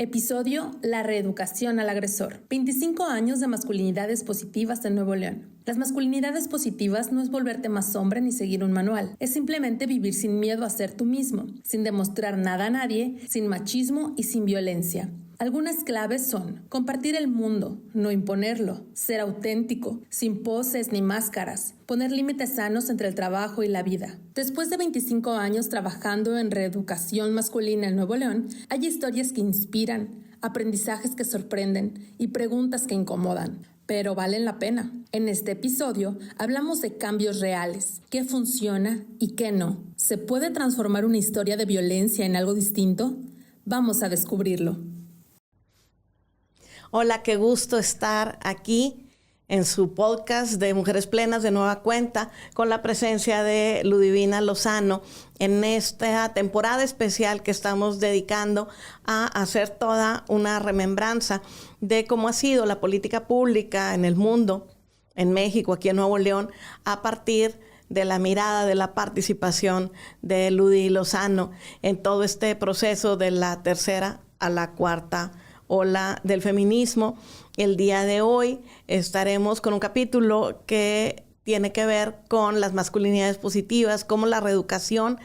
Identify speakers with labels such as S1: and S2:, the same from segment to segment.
S1: Episodio: La reeducación al agresor. 25 años de masculinidades positivas en Nuevo León. Las masculinidades positivas no es volverte más hombre ni seguir un manual. Es simplemente vivir sin miedo a ser tú mismo, sin demostrar nada a nadie, sin machismo y sin violencia. Algunas claves son: compartir el mundo, no imponerlo, ser auténtico, sin poses ni máscaras, poner límites sanos entre el trabajo y la vida. Después de 25 años trabajando en reeducación masculina en Nuevo León, hay historias que inspiran, aprendizajes que sorprenden y preguntas que incomodan, pero valen la pena. En este episodio hablamos de cambios reales, qué funciona y qué no. ¿Se puede transformar una historia de violencia en algo distinto? Vamos a descubrirlo.
S2: Hola, qué gusto estar aquí en su podcast de Mujeres Plenas de nueva cuenta, con la presencia de Ludivina Lozano en esta temporada especial que estamos dedicando a hacer toda una remembranza de cómo ha sido la política pública en el mundo, en México, aquí en Nuevo León, a partir de la mirada, de la participación de Ludi Lozano en todo este proceso de la tercera a la cuarta ola del feminismo. El día de hoy estaremos con un capítulo que tiene que ver con las masculinidades positivas, cómo la reeducación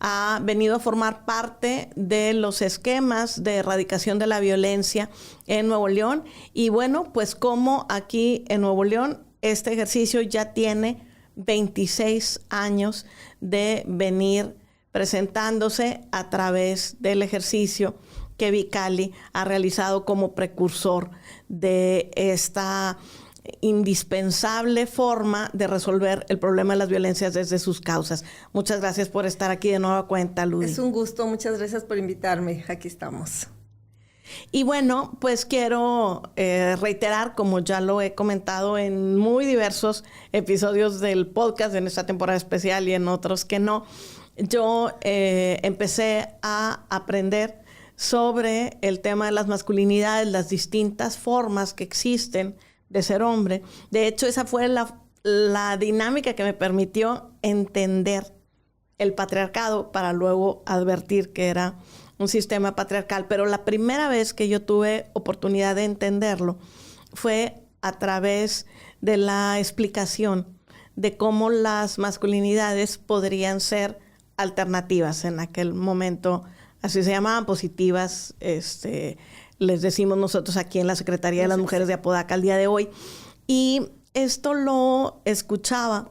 S2: ha venido a formar parte de los esquemas de erradicación de la violencia en Nuevo León. Y bueno, pues cómo aquí en Nuevo León este ejercicio ya tiene 26 años de venir presentándose a través del ejercicio que Vicali ha realizado como precursor de esta indispensable forma de resolver el problema de las violencias desde sus causas. Muchas gracias por estar aquí de nueva cuenta, Ludi.
S3: Es un gusto, muchas gracias por invitarme. Aquí estamos.
S2: Y bueno, pues quiero reiterar, como ya lo he comentado en muy diversos episodios del podcast, en esta temporada especial y en otros que no, yo empecé a aprender sobre el tema de las masculinidades, las distintas formas que existen de ser hombre. De hecho, esa fue la dinámica que me permitió entender el patriarcado para luego advertir que era un sistema patriarcal. Pero la primera vez que yo tuve oportunidad de entenderlo fue a través de la explicación de cómo las masculinidades podrían ser alternativas en aquel momento. Así se llamaban, positivas, les decimos nosotros aquí en la Secretaría de las Mujeres de Apodaca al día de hoy. Y esto lo escuchaba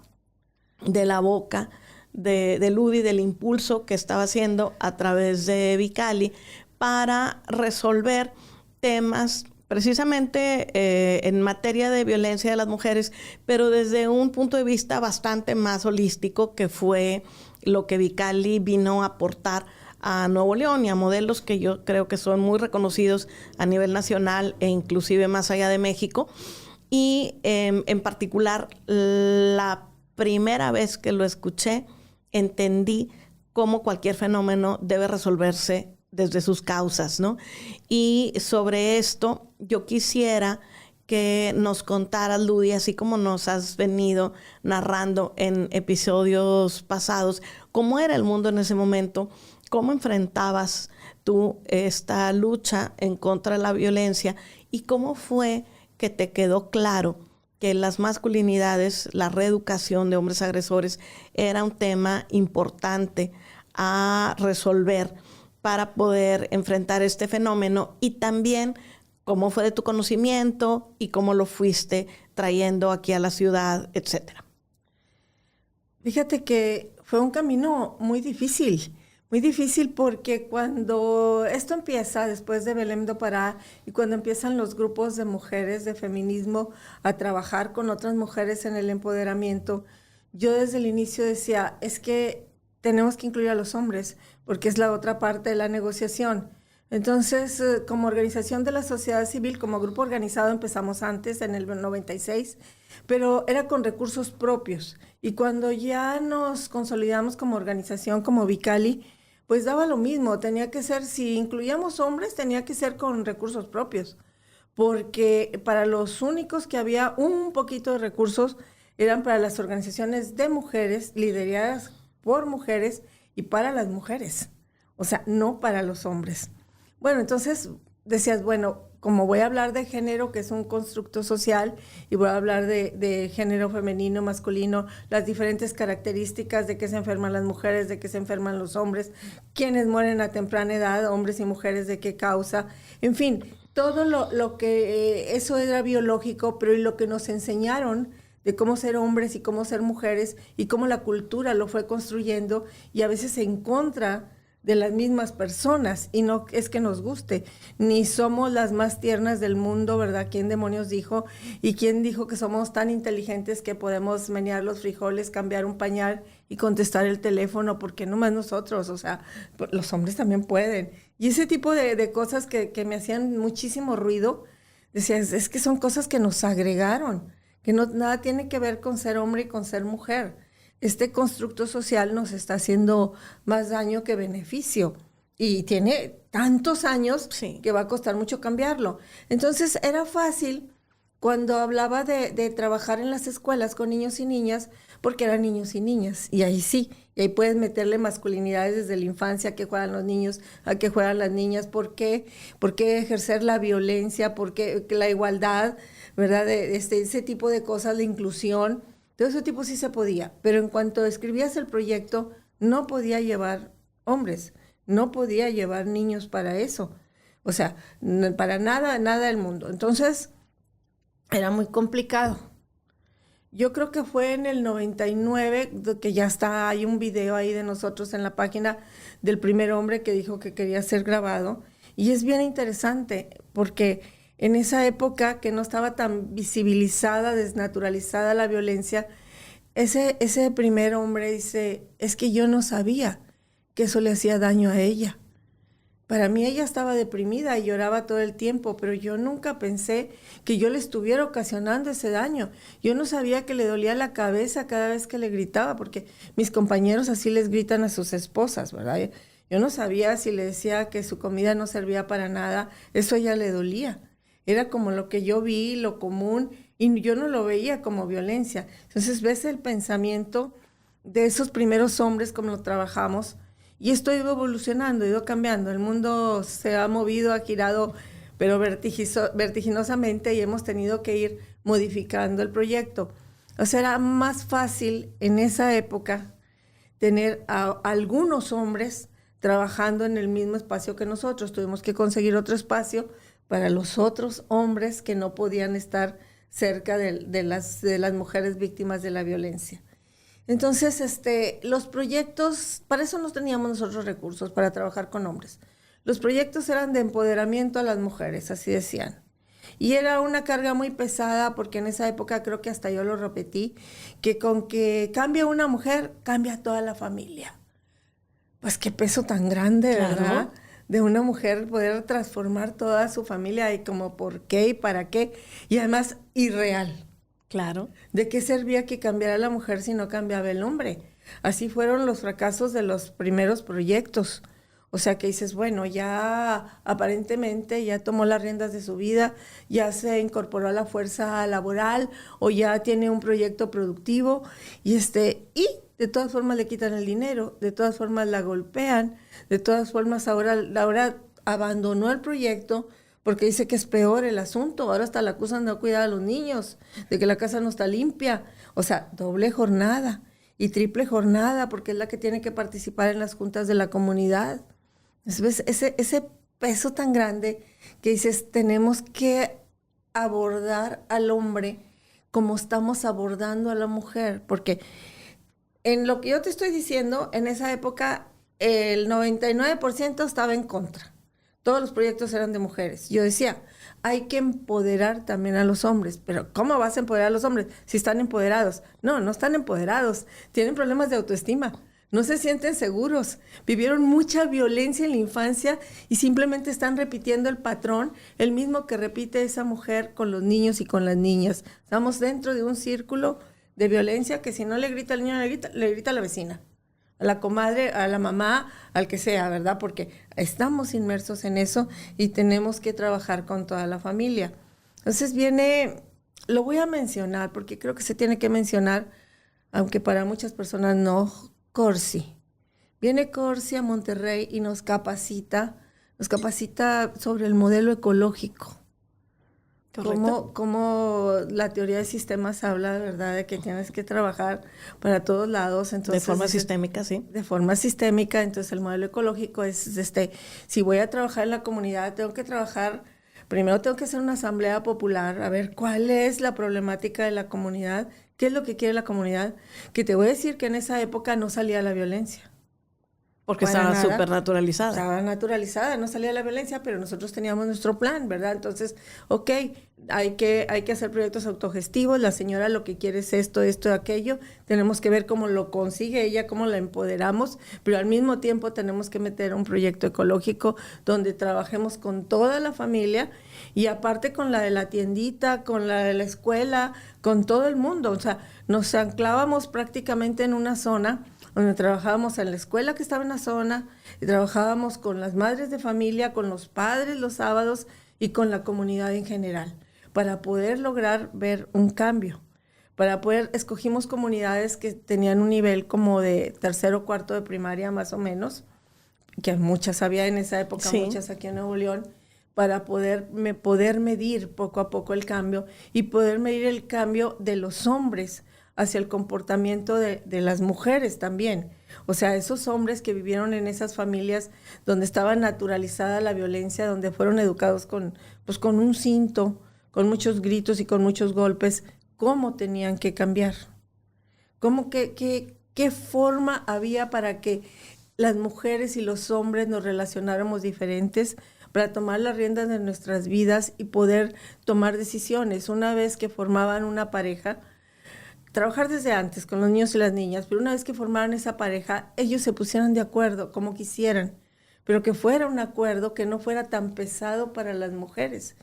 S2: de la boca de Ludi, del impulso que estaba haciendo a través de Vicali para resolver temas precisamente en materia de violencia de las mujeres, pero desde un punto de vista bastante más holístico, que fue lo que Vicali vino a aportar a Nuevo León y a modelos que yo creo que son muy reconocidos a nivel nacional e inclusive más allá de México. Y en particular, la primera vez que lo escuché, entendí cómo cualquier fenómeno debe resolverse desde sus causas, ¿no? Y sobre esto, yo quisiera que nos contaras, Ludi, así como nos has venido narrando en episodios pasados, cómo era el mundo en ese momento, cómo enfrentabas tú esta lucha en contra de la violencia y cómo fue que te quedó claro que las masculinidades, la reeducación de hombres agresores era un tema importante a resolver para poder enfrentar este fenómeno, y también cómo fue de tu conocimiento y cómo lo fuiste trayendo aquí a la ciudad, etcétera.
S3: Fíjate que fue un camino muy difícil porque cuando esto empieza, después de Belém do Pará, y cuando empiezan los grupos de mujeres de feminismo a trabajar con otras mujeres en el empoderamiento, yo desde el inicio decía, es que tenemos que incluir a los hombres, porque es la otra parte de la negociación. Entonces, como organización de la sociedad civil, como grupo organizado, empezamos antes, en el 96, pero era con recursos propios. Y cuando ya nos consolidamos como organización, como Vicali, pues daba lo mismo. Tenía que ser, si incluíamos hombres, tenía que ser con recursos propios, porque para los únicos que había un poquito de recursos eran para las organizaciones de mujeres, lideradas por mujeres y para las mujeres. O sea, no para los hombres. Bueno, entonces decías, bueno, como voy a hablar de género, que es un constructo social, y voy a hablar de género femenino, masculino, las diferentes características de qué se enferman las mujeres, de qué se enferman los hombres, quiénes mueren a temprana edad, hombres y mujeres, de qué causa, en fin, todo lo que eso era biológico, pero y lo que nos enseñaron de cómo ser hombres y cómo ser mujeres y cómo la cultura lo fue construyendo y a veces en contra de las mismas personas, y no es que nos guste, ni somos las más tiernas del mundo, ¿verdad? ¿Quién demonios dijo? ¿Y quién dijo que somos tan inteligentes que podemos menear los frijoles, cambiar un pañal y contestar el teléfono? Porque no más nosotros, o sea, los hombres también pueden. Y ese tipo de cosas que me hacían muchísimo ruido, decía, es que son cosas que nos agregaron, que no, nada tiene que ver con ser hombre y con ser mujer. Este constructo social nos está haciendo más daño que beneficio y tiene tantos años que va a costar mucho cambiarlo. Entonces era fácil cuando hablaba de trabajar en las escuelas con niños y niñas, porque eran niños y niñas, y ahí sí, y ahí puedes meterle masculinidades desde la infancia, a qué juegan los niños, a qué juegan las niñas, por qué ejercer la violencia, por qué la igualdad, ¿verdad? Ese tipo de cosas, la inclusión. Todo ese tipo sí se podía, pero en cuanto escribías el proyecto, no podía llevar hombres, no podía llevar niños para eso. O sea, para nada del mundo. Entonces, era muy complicado. Yo creo que fue en el 99, que ya está, hay un video ahí de nosotros en la página del primer hombre que dijo que quería ser grabado. Y es bien interesante, porque en esa época que no estaba tan visibilizada, desnaturalizada la violencia, ese primer hombre dice, es que yo no sabía que eso le hacía daño a ella. Para mí ella estaba deprimida y lloraba todo el tiempo, pero yo nunca pensé que yo le estuviera ocasionando ese daño. Yo no sabía que le dolía la cabeza cada vez que le gritaba, porque mis compañeros así les gritan a sus esposas, ¿verdad? Yo no sabía si le decía que su comida no servía para nada, eso a ella le dolía. Era como lo que yo vi, lo común, y yo no lo veía como violencia. Entonces ves el pensamiento de esos primeros hombres, como lo trabajamos, y esto ha ido evolucionando, ha ido cambiando. El mundo se ha movido, ha girado, pero vertiginosamente, y hemos tenido que ir modificando el proyecto. O sea, era más fácil en esa época tener a algunos hombres trabajando en el mismo espacio que nosotros. Tuvimos que conseguir otro espacio para los otros hombres que no podían estar cerca de las mujeres víctimas de la violencia. Entonces, los proyectos, para eso no teníamos nosotros recursos para trabajar con hombres. Los proyectos eran de empoderamiento a las mujeres, así decían. Y era una carga muy pesada, porque en esa época, creo que hasta yo lo repetí, que con que cambia una mujer, cambia toda la familia. Pues qué peso tan grande, ¿verdad? Claro. De una mujer poder transformar toda su familia, y como por qué y para qué, y además irreal.
S2: Claro.
S3: ¿De qué servía que cambiara la mujer si no cambiaba el hombre? Así fueron los fracasos de los primeros proyectos. O sea que dices, bueno, ya aparentemente ya tomó las riendas de su vida, ya se incorporó a la fuerza laboral o ya tiene un proyecto productivo y de todas formas le quitan el dinero, de todas formas la golpean, de todas formas ahora abandonó el proyecto porque dice que es peor el asunto. Ahora hasta la acusan de no cuidar a los niños, de que la casa no está limpia. O sea, doble jornada y triple jornada, porque es la que tiene que participar en las juntas de la comunidad. ¿Ves? Ese peso tan grande que dices, tenemos que abordar al hombre como estamos abordando a la mujer. Porque en lo que yo te estoy diciendo, en esa época el 99% estaba en contra. Todos los proyectos eran de mujeres. Yo decía, hay que empoderar también a los hombres. Pero ¿cómo vas a empoderar a los hombres si están empoderados? No están empoderados. Tienen problemas de autoestima. No se sienten seguros. Vivieron mucha violencia en la infancia y simplemente están repitiendo el patrón, el mismo que repite esa mujer con los niños y con las niñas. Estamos dentro de un círculo de violencia que si no le grita al niño, le grita a la vecina, a la comadre, a la mamá, al que sea, ¿verdad? Porque estamos inmersos en eso y tenemos que trabajar con toda la familia. Entonces lo voy a mencionar porque creo que se tiene que mencionar, aunque para muchas personas no, Corsi. Viene Corsi a Monterrey y nos capacita nos capacita sobre el modelo ecológico. Cómo la teoría de sistemas habla, ¿verdad?, de que tienes que trabajar para todos lados. Entonces,
S2: de forma sistémica, sí.
S3: De forma sistémica. Entonces, el modelo ecológico es, si voy a trabajar en la comunidad, primero tengo que hacer una asamblea popular, a ver cuál es la problemática de la comunidad, qué es lo que quiere la comunidad, que te voy a decir que en esa época no salía la violencia.
S2: Porque estaba súper naturalizada.
S3: Estaba naturalizada, no salía la violencia, pero nosotros teníamos nuestro plan, ¿verdad? Entonces, ok, hay que hacer proyectos autogestivos, la señora lo que quiere es esto, aquello, tenemos que ver cómo lo consigue ella, cómo la empoderamos, pero al mismo tiempo tenemos que meter un proyecto ecológico donde trabajemos con toda la familia y aparte con la de la tiendita, con la de la escuela, con todo el mundo. O sea, nos anclábamos prácticamente en una zona donde trabajábamos en la escuela que estaba en la zona, y trabajábamos con las madres de familia, con los padres los sábados y con la comunidad en general, para poder lograr ver un cambio. Escogimos comunidades que tenían un nivel como de tercero o cuarto de primaria más o menos, que muchas había en esa época, sí, muchas aquí en Nuevo León, para poder medir poco a poco el cambio y poder medir el cambio de los hombres hacia el comportamiento de las mujeres también. O sea, esos hombres que vivieron en esas familias donde estaba naturalizada la violencia, donde fueron educados con un cinto, con muchos gritos y con muchos golpes, ¿cómo tenían que cambiar? ¿Qué forma había para que las mujeres y los hombres nos relacionáramos diferentes, para tomar las riendas de nuestras vidas y poder tomar decisiones? Una vez que formaban una pareja, trabajar desde antes con los niños y las niñas, pero una vez que formaran esa pareja, ellos se pusieran de acuerdo como quisieran, pero que fuera un acuerdo que no fuera tan pesado para las mujeres,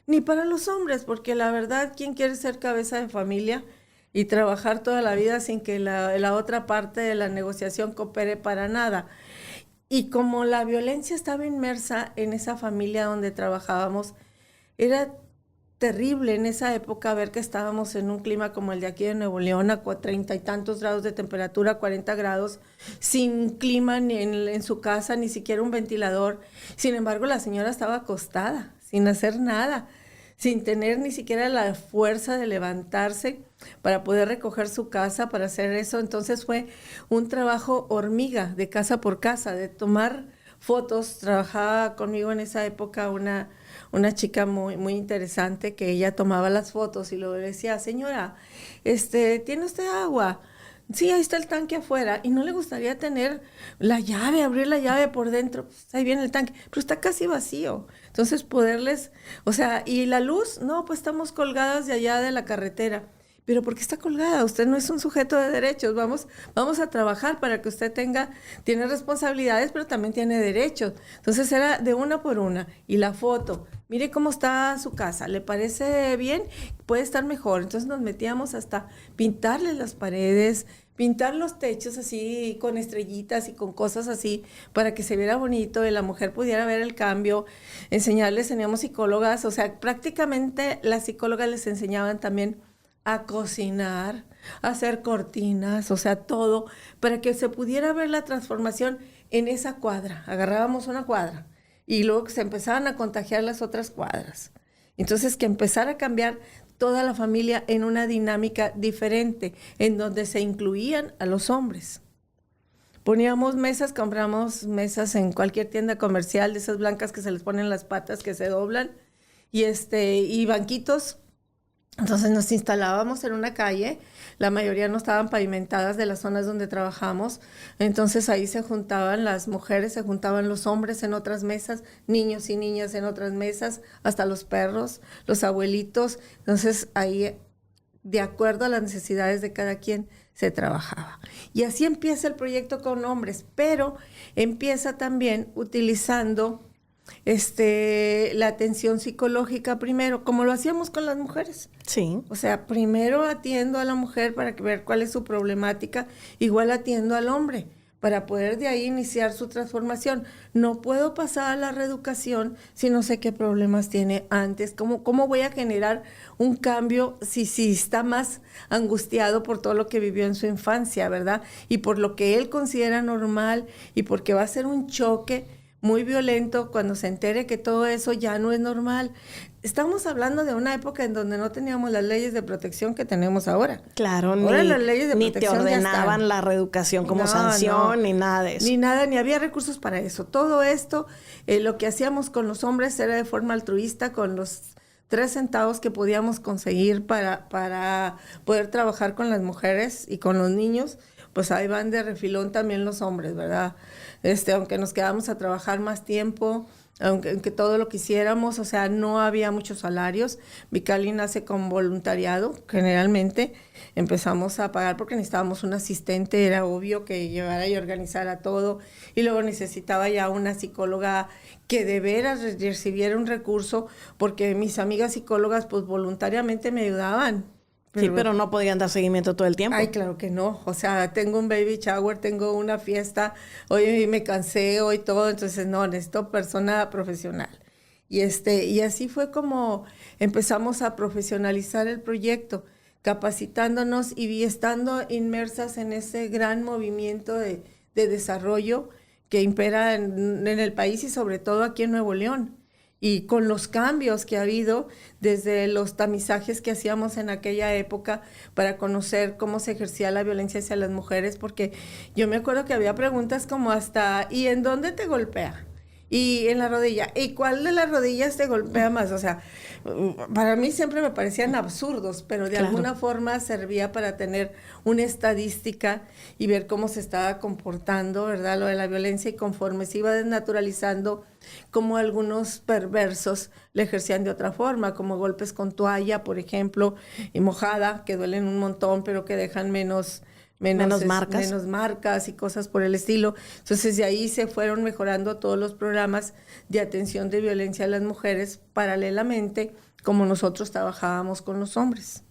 S3: ni para los hombres, porque la verdad, ¿quién quiere ser cabeza de familia y trabajar toda la vida sin que la otra parte de la negociación coopere para nada? Y como la violencia estaba inmersa en esa familia donde trabajábamos, era terrible en esa época ver que estábamos en un clima como el de aquí de Nuevo León, a 30 y tantos grados de temperatura, 40 grados, sin clima ni en su casa, ni siquiera un ventilador. Sin embargo, la señora estaba acostada, sin hacer nada, sin tener ni siquiera la fuerza de levantarse para poder recoger su casa, para hacer eso. Entonces fue un trabajo hormiga, de casa por casa, de tomar fotos. Trabajaba conmigo en esa época una chica muy, muy interesante, que ella tomaba las fotos y luego decía, señora, ¿tiene usted agua? Sí, ahí está el tanque afuera. Y no le gustaría tener la llave, abrir la llave por dentro. Pues ahí viene el tanque, pero está casi vacío. Entonces poderles, ¿y la luz? No, pues estamos colgadas de allá de la carretera. Pero ¿por qué está colgada? Usted no es un sujeto de derechos. Vamos a trabajar para que usted tiene responsabilidades, pero también tiene derechos. Entonces era de una por una. Y la foto, mire cómo está su casa, ¿le parece bien? Puede estar mejor. Entonces nos metíamos hasta pintarle las paredes, pintar los techos así con estrellitas y con cosas así para que se viera bonito y la mujer pudiera ver el cambio. Teníamos psicólogas, prácticamente las psicólogas les enseñaban también a cocinar, a hacer cortinas, todo, para que se pudiera ver la transformación en esa cuadra. Agarrábamos una cuadra y luego que se empezaban a contagiar las otras cuadras. Entonces, que empezara a cambiar toda la familia en una dinámica diferente, en donde se incluían a los hombres. Poníamos mesas, compramos mesas en cualquier tienda comercial, de esas blancas que se les ponen las patas, que se doblan, y banquitos. Entonces nos instalábamos en una calle, la mayoría no estaban pavimentadas de las zonas donde trabajamos, entonces ahí se juntaban las mujeres, se juntaban los hombres en otras mesas, niños y niñas en otras mesas, hasta los perros, los abuelitos. Entonces ahí, de acuerdo a las necesidades de cada quien, se trabajaba. Y así empieza el proyecto con hombres, pero empieza también utilizando la atención psicológica primero, como lo hacíamos con las mujeres.
S2: Sí.
S3: Primero atiendo a la mujer para ver cuál es su problemática, igual atiendo al hombre, para poder de ahí iniciar su transformación. No puedo pasar a la reeducación si no sé qué problemas tiene antes. ¿Cómo voy a generar un cambio si está más angustiado por todo lo que vivió en su infancia, ¿verdad? Y por lo que él considera normal y porque va a ser un choque muy violento cuando se entere que todo eso ya no es normal. Estamos hablando de una época en donde no teníamos las leyes de protección que tenemos ahora.
S2: Claro,
S3: ahora las leyes de
S2: ni te
S3: protección
S2: ordenaban la reeducación como sanción, ni nada de eso.
S3: Ni nada, ni había recursos para eso. Todo esto, lo que hacíamos con los hombres era de forma altruista, con los 3 centavos que podíamos conseguir para poder trabajar con las mujeres y con los niños, pues ahí van de refilón también los hombres, ¿verdad? Aunque nos quedamos a trabajar más tiempo, aunque todo lo quisiéramos, o sea, no había muchos salarios. Vicali nace con voluntariado, generalmente. Empezamos a pagar porque necesitábamos un asistente, era obvio que llevara y organizara todo. Y luego necesitaba ya una psicóloga que de veras recibiera un recurso, porque mis amigas psicólogas pues voluntariamente me ayudaban.
S2: Sí, pero no podían dar seguimiento todo el tiempo.
S3: Ay, claro que no. O sea, tengo un baby shower, tengo una fiesta, hoy me cansé, hoy todo, entonces no, necesito persona profesional. Y así fue como empezamos a profesionalizar el proyecto, capacitándonos y estando inmersas en ese gran movimiento de desarrollo que impera en el país y sobre todo aquí en Nuevo León. Y con los cambios que ha habido desde los tamizajes que hacíamos en aquella época para conocer cómo se ejercía la violencia hacia las mujeres, porque yo me acuerdo que había preguntas como hasta, ¿y en dónde te golpea? Y en la rodilla. ¿Y cuál de las rodillas te golpea más? O sea, para mí siempre me parecían absurdos, pero de alguna forma servía para tener una estadística y ver cómo se estaba comportando, ¿verdad? Lo de la violencia, y conforme se iba desnaturalizando, como algunos perversos le ejercían de otra forma, como golpes con toalla, por ejemplo, y mojada, que duelen un montón, pero que dejan menos marcas y cosas por el estilo. Entonces de ahí se fueron mejorando todos los programas de atención de violencia a las mujeres paralelamente como nosotros trabajábamos con los hombres.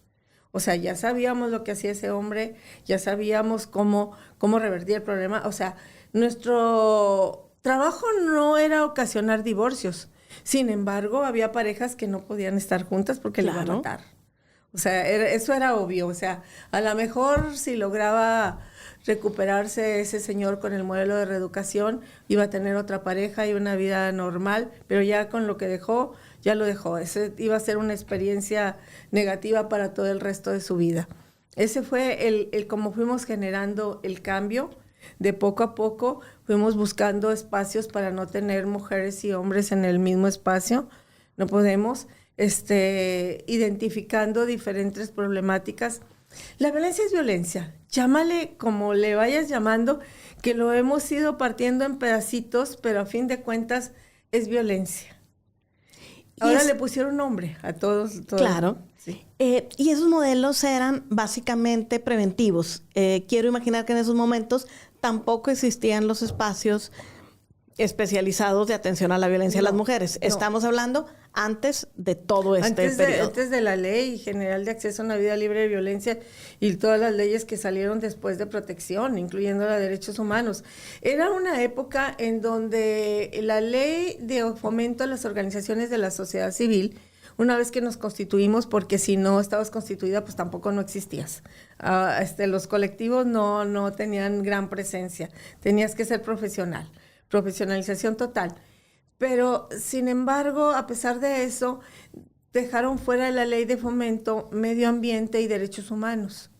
S3: O sea, ya sabíamos lo que hacía ese hombre, ya sabíamos cómo revertir el problema. O sea, nuestro trabajo no era ocasionar divorcios. Sin embargo, había parejas que no podían estar juntas porque le iban a matar. O sea, eso era obvio. O sea, a lo mejor si lograba recuperarse ese señor con el modelo de reeducación, iba a tener otra pareja y una vida normal, pero ya con lo que dejó, ya lo dejó. Ese iba a ser una experiencia negativa para todo el resto de su vida. Ese fue el cómo fuimos generando el cambio. De poco a poco fuimos buscando espacios para no tener mujeres y hombres en el mismo espacio. No podemos. Identificando diferentes problemáticas. La violencia es violencia, llámale como le vayas llamando, que lo hemos ido partiendo en pedacitos, pero a fin de cuentas es violencia. Ahora le pusieron nombre a todos.
S2: Claro. Sí. Y esos modelos eran básicamente preventivos. Quiero imaginar que en esos momentos tampoco existían los espacios especializados de atención a la violencia a las mujeres. No. Estamos hablando antes de todo periodo.
S3: Antes de la Ley General de Acceso a una Vida Libre de Violencia y todas las leyes que salieron después de protección, incluyendo la de derechos humanos. Era una época en donde la Ley de Fomento a las Organizaciones de la Sociedad Civil, una vez que nos constituimos, porque si no estabas constituida, pues tampoco no existías. Los colectivos no tenían gran presencia. Tenías que ser profesional. Profesionalización total. Pero, sin embargo, a pesar de eso, dejaron fuera de la Ley de Fomento Medio Ambiente y Derechos Humanos.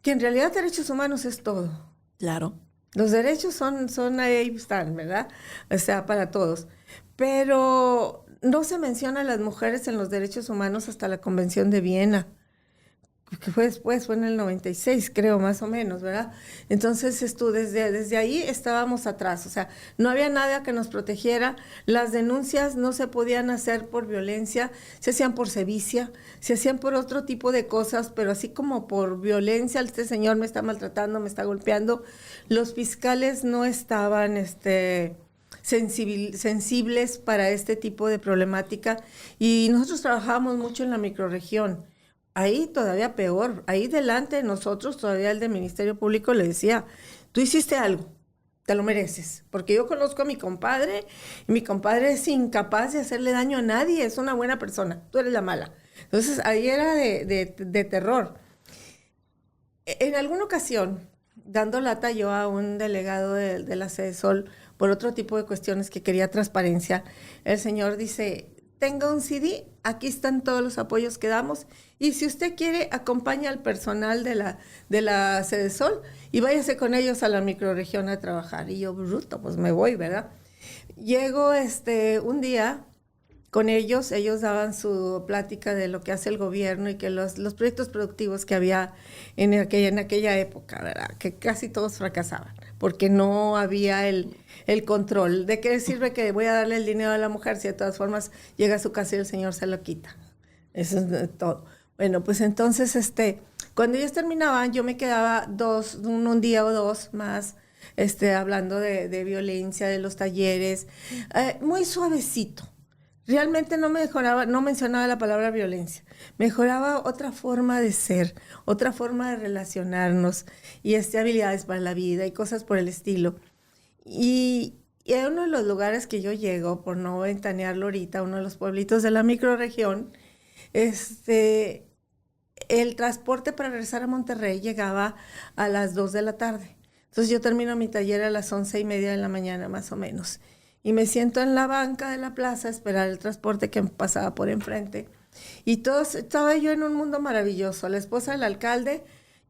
S3: Que en realidad derechos humanos es todo.
S2: Claro.
S3: Los derechos son ahí están, ¿verdad? O sea, para todos. Pero no se menciona a las mujeres en los derechos humanos hasta la Convención de Viena, que fue después, fue en el 96, creo, más o menos, ¿verdad? Entonces, desde ahí estábamos atrás, o sea, no había nada que nos protegiera, las denuncias no se podían hacer por violencia, se hacían por sevicia, se hacían por otro tipo de cosas, pero así como por violencia, este señor me está maltratando, me está golpeando, los fiscales no estaban, sensibles para este tipo de problemática, y nosotros trabajábamos mucho en la microrregión. Ahí todavía peor, ahí delante de nosotros todavía el del Ministerio Público le decía, tú hiciste algo, te lo mereces, porque yo conozco a mi compadre, y mi compadre es incapaz de hacerle daño a nadie, es una buena persona, tú eres la mala. Entonces ahí era de terror. En alguna ocasión, dando lata yo a un delegado de la Sede Sol, por otro tipo de cuestiones que quería transparencia, el señor dice, tenga un CD, aquí están todos los apoyos que damos, y si usted quiere, acompaña al personal de la Sede Sol y váyase con ellos a la microrregión a trabajar. Y yo, bruto, pues me voy, ¿verdad? Llego un día con ellos daban su plática de lo que hace el gobierno y que los proyectos productivos que había en aquella época, ¿verdad? Que casi todos fracasaban, porque no había el control. ¿De qué sirve que voy a darle el dinero a la mujer si de todas formas llega a su casa y el señor se lo quita? Eso es todo. Bueno, pues entonces, cuando ellos terminaban, yo me quedaba un día o dos más, hablando de violencia, de los talleres, muy suavecito. Realmente no mencionaba la palabra violencia, mejoraba otra forma de ser, otra forma de relacionarnos y habilidades para la vida y cosas por el estilo. Y en uno de los lugares que yo llego, por no ventanearlo ahorita, uno de los pueblitos de la microrregión, el transporte para regresar a Monterrey llegaba a las 2 de la tarde. Entonces yo termino mi taller a las 11:30 de la mañana más o menos. Y me siento en la banca de la plaza a esperar el transporte que me pasaba por enfrente. Y estaba yo en un mundo maravilloso. La esposa del alcalde,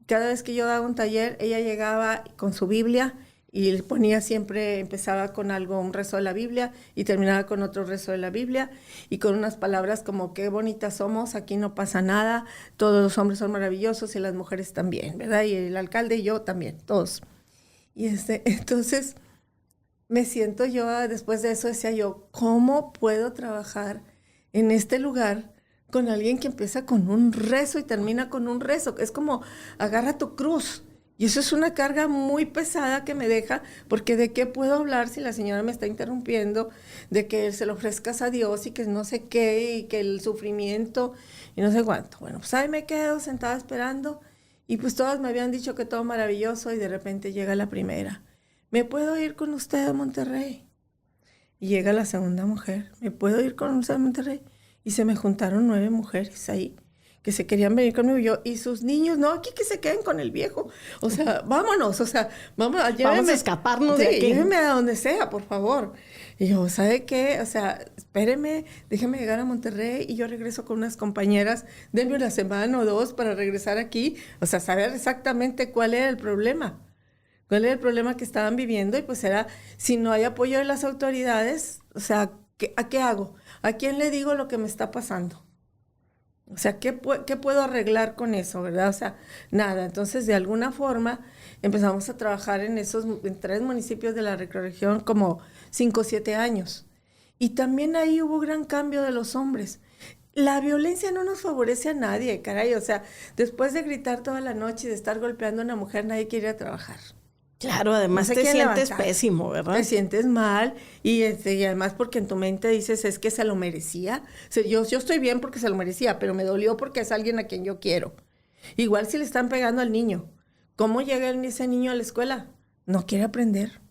S3: cada vez que yo daba un taller, ella llegaba con su Biblia y empezaba con un rezo de la Biblia y terminaba con otro rezo de la Biblia y con unas palabras como qué bonitas somos, aquí no pasa nada, todos los hombres son maravillosos y las mujeres también, ¿verdad? Y el alcalde y yo también, todos. Y entonces me siento yo, después de eso decía yo, ¿cómo puedo trabajar en este lugar con alguien que empieza con un rezo y termina con un rezo? Es como, agarra tu cruz. Y eso es una carga muy pesada que me deja, porque ¿de qué puedo hablar si la señora me está interrumpiendo? De que se lo ofrezcas a Dios y que no sé qué, y que el sufrimiento y no sé cuánto. Bueno, pues ahí me quedo sentada esperando y pues todas me habían dicho que todo maravilloso y de repente llega la primera. ¿Me puedo ir con usted a Monterrey? Y llega la segunda mujer. ¿Me puedo ir con usted a Monterrey? Y se me juntaron 9 mujeres ahí que se querían venir conmigo. Y sus niños, no, aquí que se queden con el viejo. O sea, vámonos, vamos a
S2: escaparnos de aquí.
S3: Lléveme a donde sea, por favor. Y yo, ¿sabe qué? O sea, espéreme, déjeme llegar a Monterrey y yo regreso con unas compañeras. Denme una semana o 2 para regresar aquí. O sea, saber exactamente cuál era el problema. ¿Cuál era el problema que estaban viviendo? Y pues era, si no hay apoyo de las autoridades, o sea, ¿a qué hago? ¿A quién le digo lo que me está pasando? O sea, ¿qué puedo arreglar con eso, verdad? O sea, nada. Entonces, de alguna forma, empezamos a trabajar en 3 municipios de la microrregión como 5 o 7 años. Y también ahí hubo gran cambio de los hombres. La violencia no nos favorece a nadie, caray. O sea, después de gritar toda la noche y de estar golpeando a una mujer, nadie quiere ir a trabajar.
S2: Claro, además te sientes pésimo, ¿verdad?
S3: Te sientes mal y además porque en tu mente dices, es que se lo merecía. O sea, yo estoy bien porque se lo merecía, pero me dolió porque es alguien a quien yo quiero. Igual si le están pegando al niño. ¿Cómo llega ese niño a la escuela? No quiere aprender.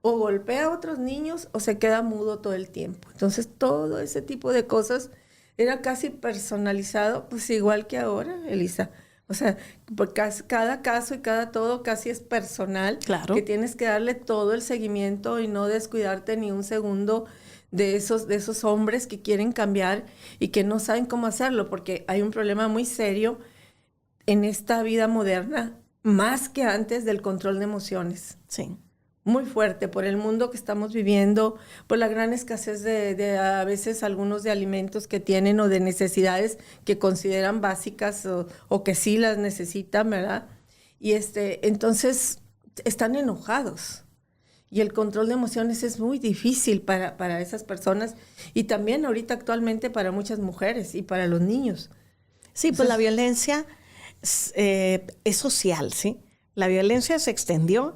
S3: O golpea a otros niños o se queda mudo todo el tiempo. Entonces, todo ese tipo de cosas era casi personalizado, pues igual que ahora, Elisa. O sea, cada caso y cada todo casi es personal.
S2: Claro.
S3: Que tienes que darle todo el seguimiento y no descuidarte ni un segundo de esos hombres que quieren cambiar y que no saben cómo hacerlo, porque hay un problema muy serio en esta vida moderna, más que antes, del control de emociones.
S2: Sí.
S3: Muy fuerte por el mundo que estamos viviendo, por la gran escasez de a veces algunos de alimentos que tienen o de necesidades que consideran básicas o que sí las necesitan, ¿verdad? Y entonces están enojados. Y el control de emociones es muy difícil para esas personas y también ahorita actualmente para muchas mujeres y para los niños.
S2: Sí, pues la violencia es social, ¿sí? La violencia se extendió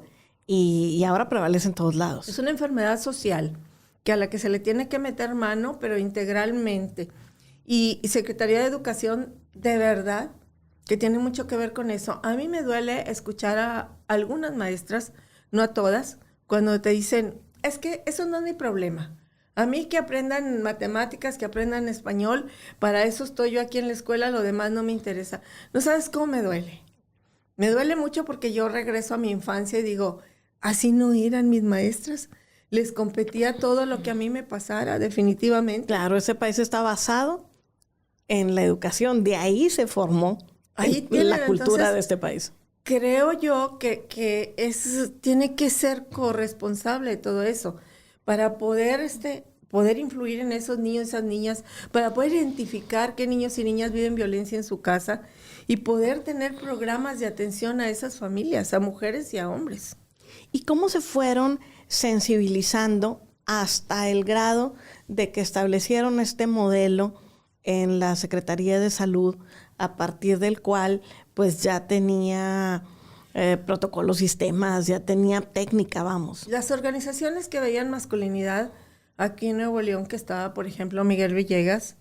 S2: y ahora prevalece en todos lados.
S3: Es una enfermedad social a la que se le tiene que meter mano, pero integralmente. Y Secretaría de Educación, de verdad, que tiene mucho que ver con eso. A mí me duele escuchar a algunas maestras, no a todas, cuando te dicen, es que eso no es mi problema. A mí que aprendan matemáticas, que aprendan español, para eso estoy yo aquí en la escuela, lo demás no me interesa. No sabes cómo me duele. Me duele mucho porque yo regreso a mi infancia y digo, así no eran mis maestras, les competía todo lo que a mí me pasara, definitivamente.
S2: Claro, ese país está basado en la educación. De ahí se formó la cultura
S3: entonces,
S2: de este país.
S3: Creo yo que tiene que ser corresponsable de todo eso para poder influir en esos niños, esas niñas, para poder identificar qué niños y niñas viven violencia en su casa y poder tener programas de atención a esas familias, a mujeres y a hombres.
S2: ¿Y cómo se fueron sensibilizando hasta el grado de que establecieron este modelo en la Secretaría de Salud, a partir del cual pues ya tenía protocolos, sistemas, ya tenía técnica, vamos?
S3: Las organizaciones que veían masculinidad aquí en Nuevo León, que estaba, por ejemplo, Miguel Villegas,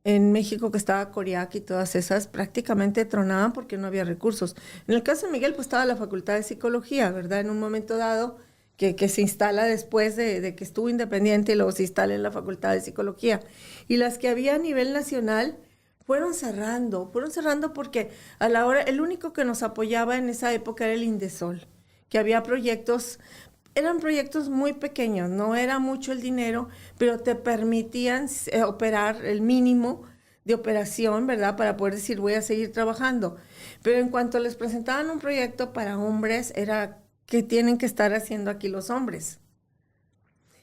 S3: en México que estaba Coriac y todas esas, prácticamente tronaban porque no había recursos. En el caso de Miguel, pues estaba la Facultad de Psicología, ¿verdad? En un momento dado, que se instala después de que estuvo independiente y luego se instala en la Facultad de Psicología. Y las que había a nivel nacional fueron cerrando porque a la hora, el único que nos apoyaba en esa época era el Indesol, que había proyectos. Eran proyectos muy pequeños, no era mucho el dinero, pero te permitían operar el mínimo de operación, ¿verdad? Para poder decir, voy a seguir trabajando. Pero en cuanto les presentaban un proyecto para hombres, era, ¿qué tienen que estar haciendo aquí los hombres?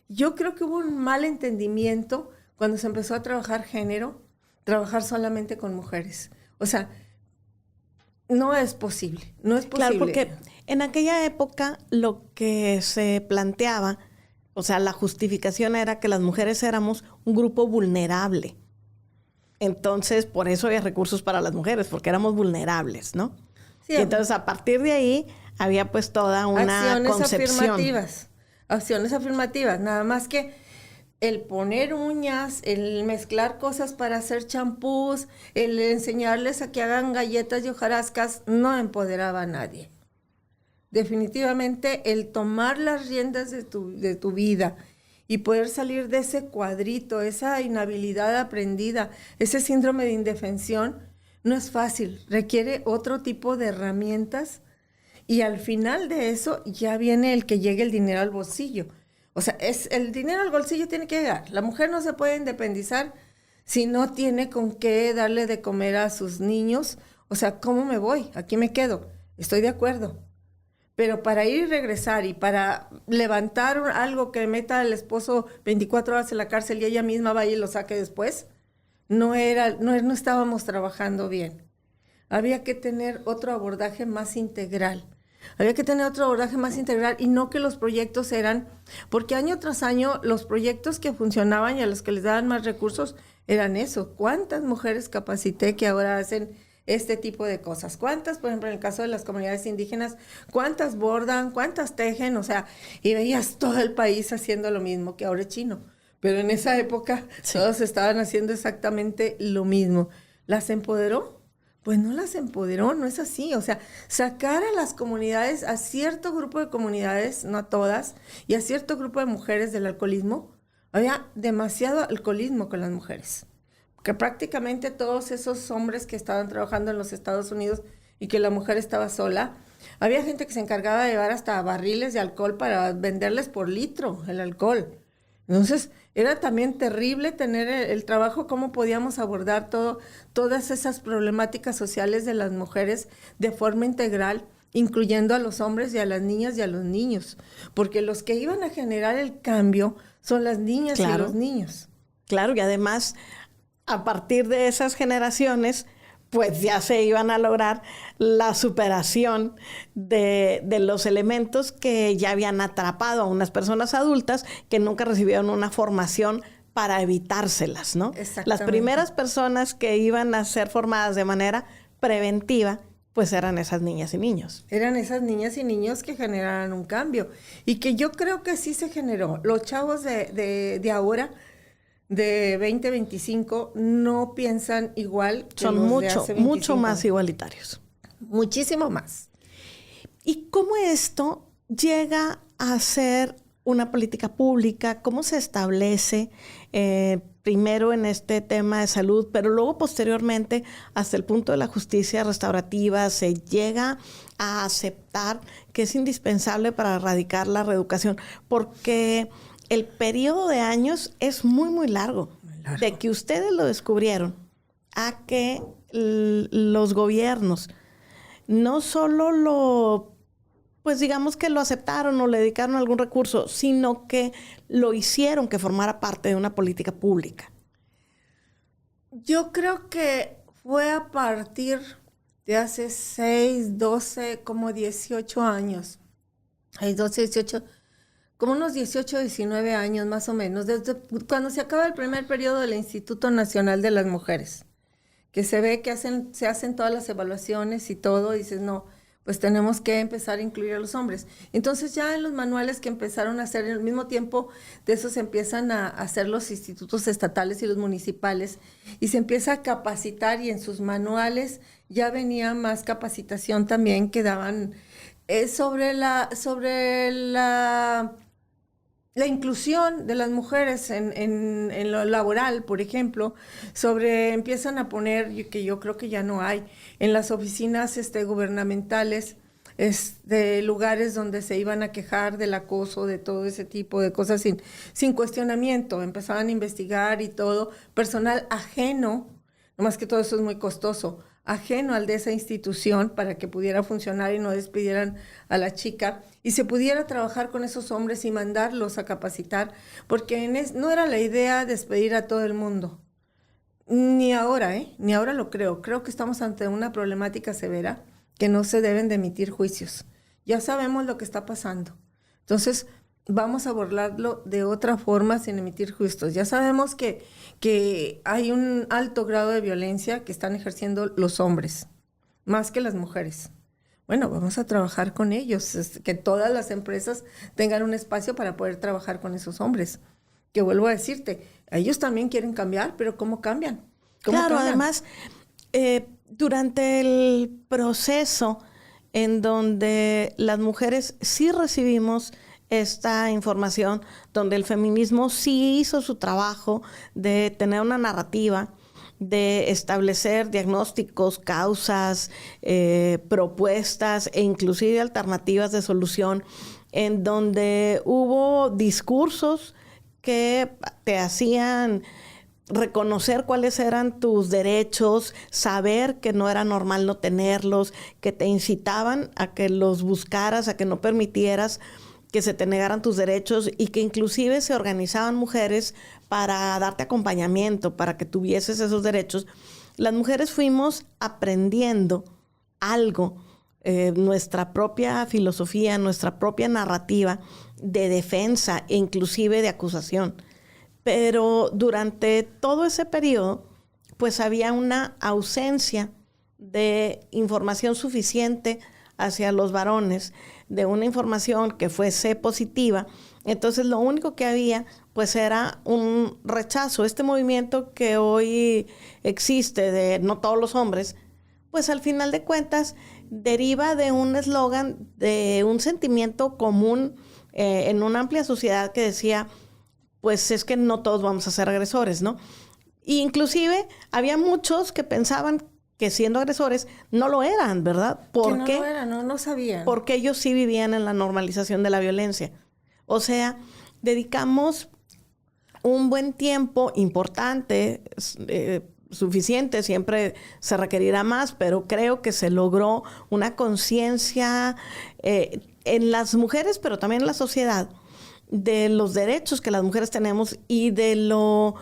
S3: Yo creo que hubo un mal entendimiento cuando se empezó a trabajar género, trabajar solamente con mujeres. O sea, no es posible.
S2: Claro, porque en aquella época lo que se planteaba, o sea, la justificación era que las mujeres éramos un grupo vulnerable. Entonces, por eso había recursos para las mujeres, porque éramos vulnerables, ¿no? Sí, y entonces, a partir de ahí, había pues toda una concepción.
S3: Acciones afirmativas, nada más que el poner uñas, el mezclar cosas para hacer champús, el enseñarles a que hagan galletas y hojarascas, no empoderaba a nadie. Definitivamente el tomar las riendas de tu vida y poder salir de ese cuadrito, esa inhabilidad aprendida, ese síndrome de indefensión, no es fácil, requiere otro tipo de herramientas y al final de eso ya viene el que llegue el dinero al bolsillo. O sea, el dinero al bolsillo tiene que llegar. La mujer no se puede independizar si no tiene con qué darle de comer a sus niños. O sea, ¿cómo me voy? Aquí me quedo. Estoy de acuerdo. Pero para ir y regresar y para levantar algo que meta al esposo 24 horas en la cárcel y ella misma vaya y lo saque después, no estábamos trabajando bien. Había que tener otro abordaje más integral. Y no que los proyectos eran, porque año tras año los proyectos que funcionaban y a los que les daban más recursos eran eso. ¿Cuántas mujeres capacité que ahora hacen este tipo de cosas? ¿Cuántas, por ejemplo, en el caso de las comunidades indígenas, cuántas bordan, cuántas tejen? O sea, y veías todo el país haciendo lo mismo, que ahora es chino. Pero en esa época todos estaban haciendo exactamente lo mismo. ¿Las empoderó? Pues no las empoderó, no es así. O sea, sacar a las comunidades, a cierto grupo de comunidades, no a todas, y a cierto grupo de mujeres del alcoholismo, había demasiado alcoholismo con las mujeres. Que prácticamente todos esos hombres que estaban trabajando en los Estados Unidos y que la mujer estaba sola, había gente que se encargaba de llevar hasta barriles de alcohol para venderles por litro el alcohol. Entonces, era también terrible tener el trabajo, cómo podíamos abordar todas esas problemáticas sociales de las mujeres de forma integral, incluyendo a los hombres y a las niñas y a los niños. Porque los que iban a generar el cambio son las niñas y los niños.
S2: Claro, y además, a partir de esas generaciones, pues ya se iban a lograr la superación de los elementos que ya habían atrapado a unas personas adultas que nunca recibieron una formación para evitárselas, ¿no? Las primeras personas que iban a ser formadas de manera preventiva, pues eran esas niñas y niños.
S3: Eran esas niñas y niños que generaran un cambio. Y que yo creo que sí se generó. Los chavos de ahora, de 20-25, no piensan igual que
S2: son
S3: los de hace 25.
S2: Mucho más igualitarios.
S3: Muchísimo más.
S2: ¿Y cómo esto llega a ser una política pública? ¿Cómo se establece? primero en este tema de salud, pero luego posteriormente hasta el punto de la justicia restaurativa se llega a aceptar que es indispensable para erradicar la reeducación, porque el periodo de años es muy, muy largo. De que ustedes lo descubrieron a que los gobiernos no solo pues digamos que lo aceptaron o le dedicaron algún recurso, sino que lo hicieron que formara parte de una política pública.
S3: Yo creo que fue a partir de hace 6, 12, como 18 años. 12, 18, como unos 18, 19 años más o menos, desde cuando se acaba el primer periodo del Instituto Nacional de las Mujeres, que se ve que se hacen todas las evaluaciones y todo, y dices, no, pues tenemos que empezar a incluir a los hombres. Entonces ya en los manuales que empezaron a hacer, en el mismo tiempo de eso se empiezan a hacer los institutos estatales y los municipales, y se empieza a capacitar, y en sus manuales ya venía más capacitación también que daban sobre la inclusión de las mujeres en lo laboral, por ejemplo, empiezan a poner, que yo creo que ya no hay, en las oficinas gubernamentales, lugares donde se iban a quejar del acoso, de todo ese tipo de cosas sin cuestionamiento, empezaban a investigar y todo, personal ajeno, nomás que todo eso es muy costoso, ajeno al de esa institución para que pudiera funcionar y no despidieran a la chica y se pudiera trabajar con esos hombres y mandarlos a capacitar, porque no era la idea despedir a todo el mundo. Ni ahora, ni ahora lo creo. Creo que estamos ante una problemática severa que no se deben de emitir juicios. Ya sabemos lo que está pasando. Entonces, vamos a abordarlo de otra forma sin emitir juicios. Ya sabemos que hay un alto grado de violencia que están ejerciendo los hombres, más que las mujeres. Bueno, vamos a trabajar con ellos, que todas las empresas tengan un espacio para poder trabajar con esos hombres. Que vuelvo a decirte, ellos también quieren cambiar, pero ¿cómo cambian?
S2: Claro, además, durante el proceso en donde las mujeres sí recibimos esta información, donde el feminismo sí hizo su trabajo de tener una narrativa, de establecer diagnósticos, causas, propuestas e inclusive alternativas de solución, en donde hubo discursos que te hacían reconocer cuáles eran tus derechos, saber que no era normal no tenerlos, que te incitaban a que los buscaras, a que no permitieras que se te negaran tus derechos y que inclusive se organizaban mujeres para darte acompañamiento, para que tuvieses esos derechos. Las mujeres fuimos aprendiendo algo, nuestra propia filosofía, nuestra propia narrativa de defensa e inclusive de acusación. Pero durante todo ese periodo, pues había una ausencia de información suficiente hacia los varones, de una información que fuese positiva. Entonces lo único que había pues era un rechazo. Este movimiento que hoy existe de no todos los hombres, pues al final de cuentas deriva de un eslogan, de un sentimiento común en una amplia sociedad que decía, pues es que no todos vamos a ser agresores, ¿no? E inclusive había muchos que pensaban que siendo agresores no lo eran, ¿verdad? ¿Por qué?
S3: No lo eran, no sabían.
S2: Porque ellos sí vivían en la normalización de la violencia. O sea, dedicamos un buen tiempo importante, suficiente, siempre se requerirá más, pero creo que se logró una conciencia en las mujeres, pero también en la sociedad, de los derechos que las mujeres tenemos y de lo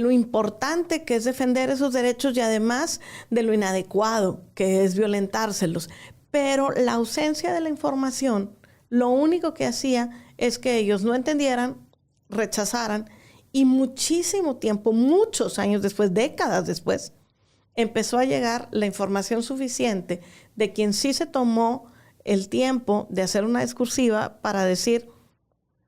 S2: importante que es defender esos derechos y además de lo inadecuado que es violentárselos. Pero la ausencia de la información, lo único que hacía es que ellos no entendieran, rechazaran y muchísimo tiempo, muchos años después, décadas después, empezó a llegar la información suficiente de quien sí se tomó el tiempo de hacer una discursiva para decir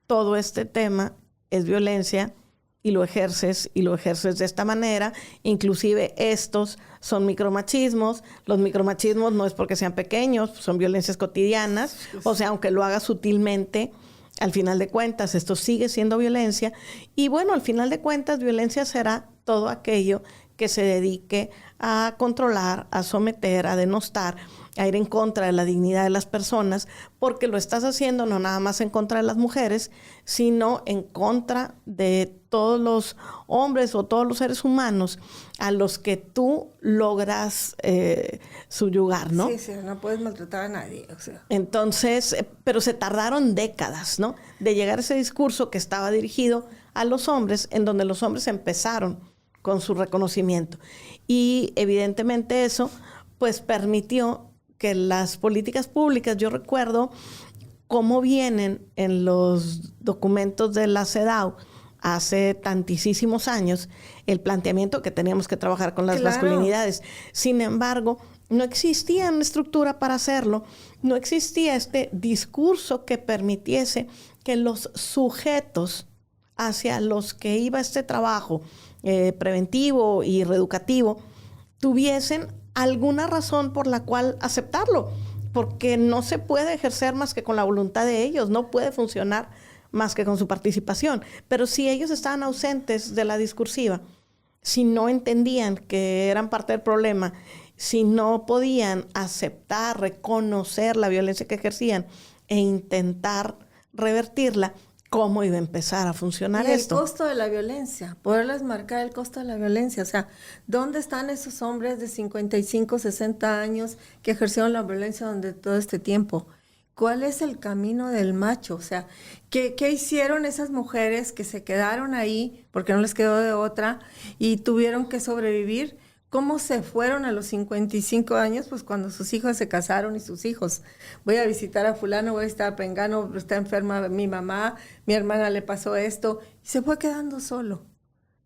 S2: todo este tema es violencia y lo ejerces de esta manera. Inclusive estos son micromachismos. Los micromachismos no es porque sean pequeños, son violencias cotidianas. O sea, aunque lo hagas sutilmente, Al final de cuentas, esto sigue siendo violencia. Y bueno, al final de cuentas, violencia será todo aquello que se dedique a controlar, a someter, a denostar, a ir en contra de la dignidad de las personas, porque lo estás haciendo no nada más en contra de las mujeres, sino en contra de todos los hombres o todos los seres humanos a los que tú logras subyugar, ¿no?
S3: Sí, no puedes maltratar a nadie, o sea.
S2: Entonces, pero se tardaron décadas, ¿no? De llegar a ese discurso que estaba dirigido a los hombres, en donde los hombres empezaron con su reconocimiento. Y evidentemente eso, pues, permitió que las políticas públicas, yo recuerdo cómo vienen en los documentos de la CEDAW hace tantísimos años, el planteamiento que teníamos que trabajar con las masculinidades. Sin embargo, no existía una estructura para hacerlo, no existía este discurso que permitiese que los sujetos hacia los que iba este trabajo preventivo y reeducativo tuviesen alguna razón por la cual aceptarlo, porque no se puede ejercer más que con la voluntad de ellos, no puede funcionar más que con su participación. Pero si ellos estaban ausentes de la discursiva, si no entendían que eran parte del problema, si no podían aceptar, reconocer la violencia que ejercían e intentar revertirla, ¿cómo iba a empezar a funcionar esto?
S3: El costo de la violencia, poderles marcar el costo de la violencia. O sea, ¿dónde están esos hombres de 55, 60 años que ejercieron la violencia durante todo este tiempo? ¿Cuál es el camino del macho? O sea, ¿qué hicieron esas mujeres que se quedaron ahí porque no les quedó de otra y tuvieron que sobrevivir? ¿Cómo se fueron a los 55 años? Pues cuando sus hijos se casaron y sus hijos. Voy a visitar a fulano, voy a visitar a Pengano, está enferma mi mamá, mi hermana le pasó esto. Y se fue quedando solo.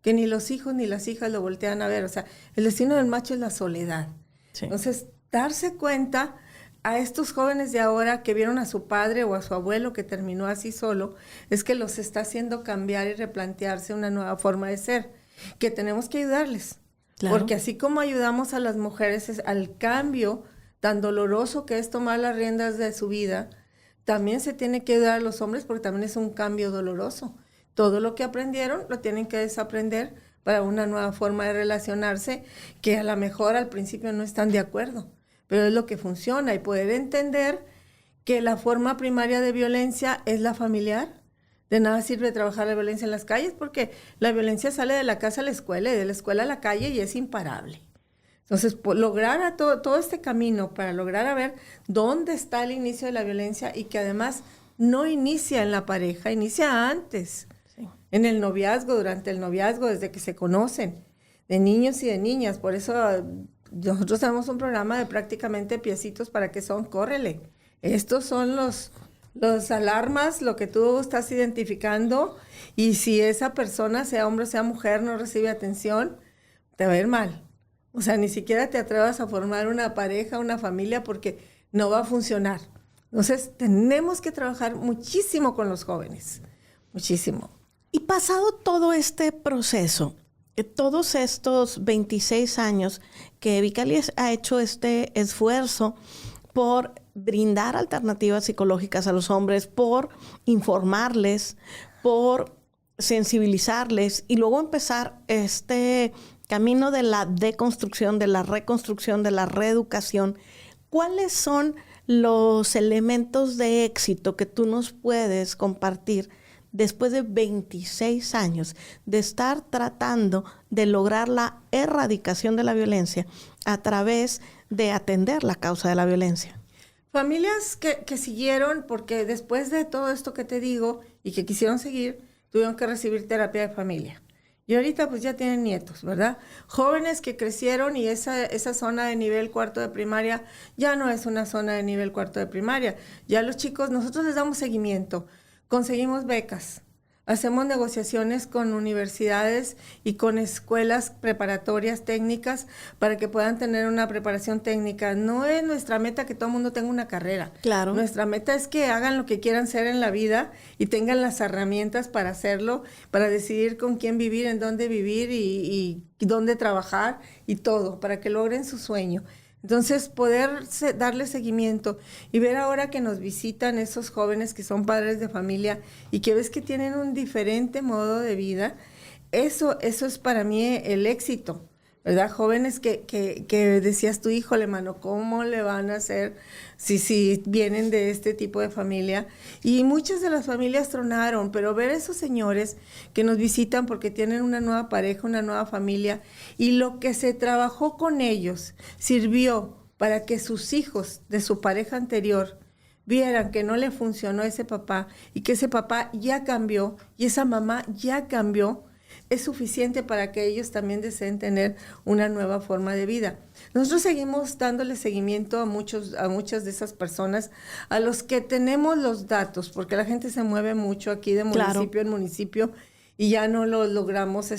S3: Que ni los hijos ni las hijas lo voltean a ver. O sea, el destino del macho es la soledad. Sí. Entonces, darse cuenta a estos jóvenes de ahora que vieron a su padre o a su abuelo que terminó así solo, es que los está haciendo cambiar y replantearse una nueva forma de ser. Que tenemos que ayudarles. Claro. Porque así como ayudamos a las mujeres al cambio tan doloroso que es tomar las riendas de su vida, también se tiene que ayudar a los hombres porque también es un cambio doloroso. Todo lo que aprendieron lo tienen que desaprender para una nueva forma de relacionarse que a lo mejor al principio no están de acuerdo, pero es lo que funciona y poder entender que la forma primaria de violencia es la familiar. De nada sirve trabajar la violencia en las calles porque la violencia sale de la casa a la escuela y de la escuela a la calle y es imparable. Entonces, lograr todo este camino para lograr a ver dónde está el inicio de la violencia y que además no inicia en la pareja, inicia antes, sí. En el noviazgo, durante el noviazgo, desde que se conocen, de niños y de niñas. Por eso nosotros tenemos un programa de prácticamente piecitos para que son, córrele. Estos son los alarmas, lo que tú estás identificando, y si esa persona, sea hombre o sea mujer, no recibe atención, te va a ir mal. O sea, ni siquiera te atrevas a formar una pareja, una familia, porque no va a funcionar. Entonces, tenemos que trabajar muchísimo con los jóvenes, muchísimo.
S2: Y pasado todo este proceso, todos estos 26 años que Vicali ha hecho este esfuerzo por brindar alternativas psicológicas a los hombres, por informarles, por sensibilizarles y luego empezar este camino de la deconstrucción, de la reconstrucción, de la reeducación. ¿Cuáles son los elementos de éxito que tú nos puedes compartir después de 26 años de estar tratando de lograr la erradicación de la violencia a través de atender la causa de la violencia?
S3: Familias que siguieron, porque después de todo esto que te digo y que quisieron seguir, tuvieron que recibir terapia de familia. Y ahorita pues ya tienen nietos, ¿verdad? Jóvenes que crecieron y esa zona de nivel cuarto de primaria ya no es una zona de nivel cuarto de primaria. Ya los chicos, nosotros les damos seguimiento, conseguimos becas, hacemos negociaciones con universidades y con escuelas preparatorias técnicas para que puedan tener una preparación técnica. No es nuestra meta que todo el mundo tenga una carrera.
S2: Claro.
S3: Nuestra meta es que hagan lo que quieran ser en la vida y tengan las herramientas para hacerlo, para decidir con quién vivir, en dónde vivir y dónde trabajar y todo, para que logren su sueño. Entonces, poder darle seguimiento y ver ahora que nos visitan esos jóvenes que son padres de familia y que ves que tienen un diferente modo de vida, eso es para mí el éxito, ¿verdad? Jóvenes que decías tú, híjole, mano, ¿cómo le van a hacer si vienen de este tipo de familia? Y muchas de las familias tronaron, pero ver a esos señores que nos visitan porque tienen una nueva pareja, una nueva familia, y lo que se trabajó con ellos sirvió para que sus hijos de su pareja anterior vieran que no le funcionó ese papá y que ese papá ya cambió y esa mamá ya cambió, es suficiente para que ellos también deseen tener una nueva forma de vida. Nosotros seguimos dándole seguimiento a muchas de esas personas, a los que tenemos los datos, porque la gente se mueve mucho aquí de municipio en municipio y ya no lo logramos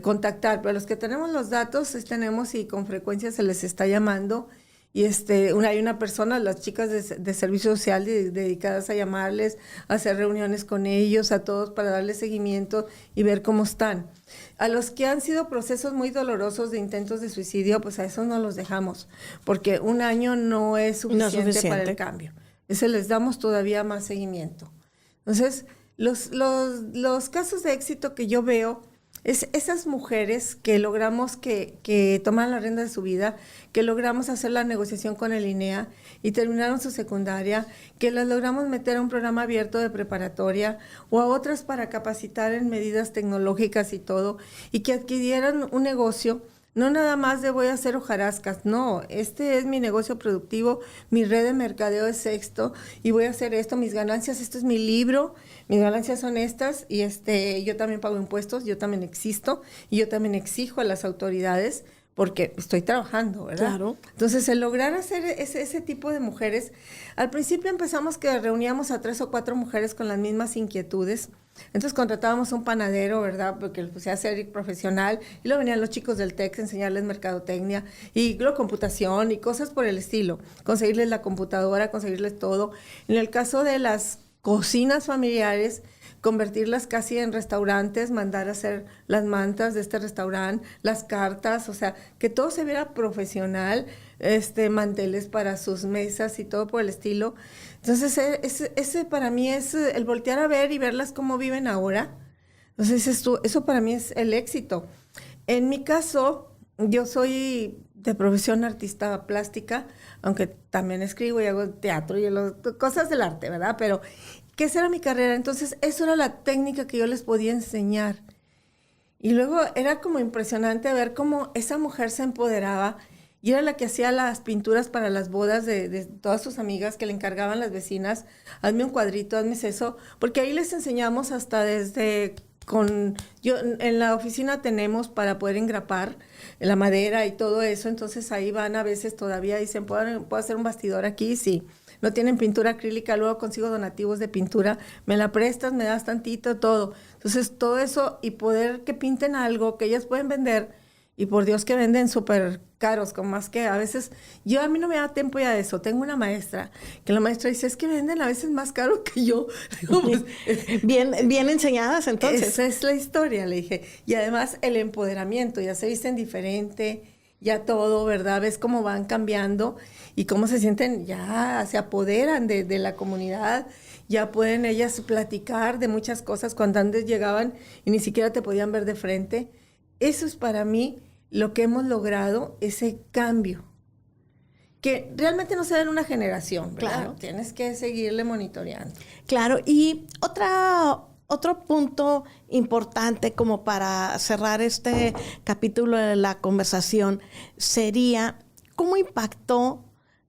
S3: contactar, pero los que tenemos los datos, tenemos y con frecuencia se les está llamando. Y hay una persona, las chicas de servicio social dedicadas a llamarles, a hacer reuniones con ellos, a todos para darles seguimiento y ver cómo están. A los que han sido procesos muy dolorosos de intentos de suicidio, pues a esos no los dejamos, porque un año no es suficiente para el cambio. Ese les damos todavía más seguimiento. Entonces, los casos de éxito que yo veo es esas mujeres que logramos que toman la rienda de su vida, que logramos hacer la negociación con el INEA y terminaron su secundaria, que las logramos meter a un programa abierto de preparatoria o a otras para capacitar en medidas tecnológicas y todo, y que adquirieran un negocio. No nada más de voy a hacer hojarascas, no, este es mi negocio productivo, mi red de mercadeo es esto, y voy a hacer esto, mis ganancias, esto es mi libro, mis ganancias son estas, y yo también pago impuestos, yo también existo, y yo también exijo a las autoridades, porque estoy trabajando, ¿verdad?
S2: Claro.
S3: Entonces, el lograr hacer ese tipo de mujeres, al principio empezamos que reuníamos a 3 o 4 mujeres con las mismas inquietudes. Entonces contratábamos un panadero, ¿verdad? Porque le puse a ser profesional, y luego venían los chicos del TEC a enseñarles mercadotecnia y luego computación y cosas por el estilo, conseguirles la computadora, conseguirles todo. En el caso de las cocinas familiares, convertirlas casi en restaurantes, mandar a hacer las mantas de este restaurante, las cartas, o sea, que todo se viera profesional, manteles para sus mesas y todo por el estilo. Entonces, ese para mí es el voltear a ver y verlas cómo viven ahora. Entonces, eso para mí es el éxito. En mi caso, yo soy de profesión artista plástica, aunque también escribo y hago teatro y cosas del arte, ¿verdad? Pero que esa era mi carrera, entonces eso era la técnica que yo les podía enseñar. Y luego era como impresionante ver cómo esa mujer se empoderaba y era la que hacía las pinturas para las bodas de todas sus amigas, que le encargaban las vecinas, hazme un cuadrito, hazme eso, porque ahí les enseñamos hasta en la oficina tenemos para poder engrapar la madera y todo eso, entonces ahí van a veces todavía y dicen, ¿puedo hacer un bastidor aquí? Sí. No tienen pintura acrílica, luego consigo donativos de pintura, me la prestas, me das tantito, todo. Entonces, todo eso y poder que pinten algo que ellas pueden vender, y por Dios que venden súper caros, con más que a veces, a mí no me da tiempo ya de eso. Tengo una maestra, que la maestra dice, es que venden a veces más caro que yo. Digo, pues,
S2: bien enseñadas entonces.
S3: Esa es la historia, le dije. Y además el empoderamiento, ya se visten diferente, ya todo, ¿verdad? Ves cómo van cambiando y cómo se sienten, ya se apoderan de la comunidad, ya pueden ellas platicar de muchas cosas cuando antes llegaban y ni siquiera te podían ver de frente. Eso es para mí lo que hemos logrado, ese cambio, que realmente no se da en una generación, ¿verdad?
S2: Claro.
S3: Tienes que seguirle monitoreando.
S2: Claro, y otro punto importante como para cerrar este capítulo de la conversación sería cómo impactó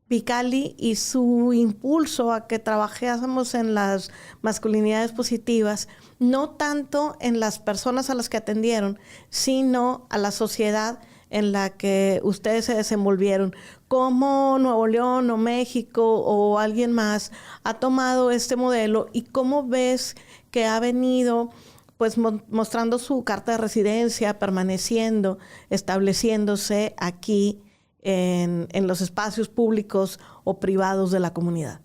S2: Vicali y su impulso a que trabajásemos en las masculinidades positivas, no tanto en las personas a las que atendieron, sino a la sociedad en la que ustedes se desenvolvieron. ¿Cómo Nuevo León o México o alguien más ha tomado este modelo y cómo ves que ha venido pues mostrando su carta de residencia, permaneciendo, estableciéndose aquí en los espacios públicos o privados de la comunidad?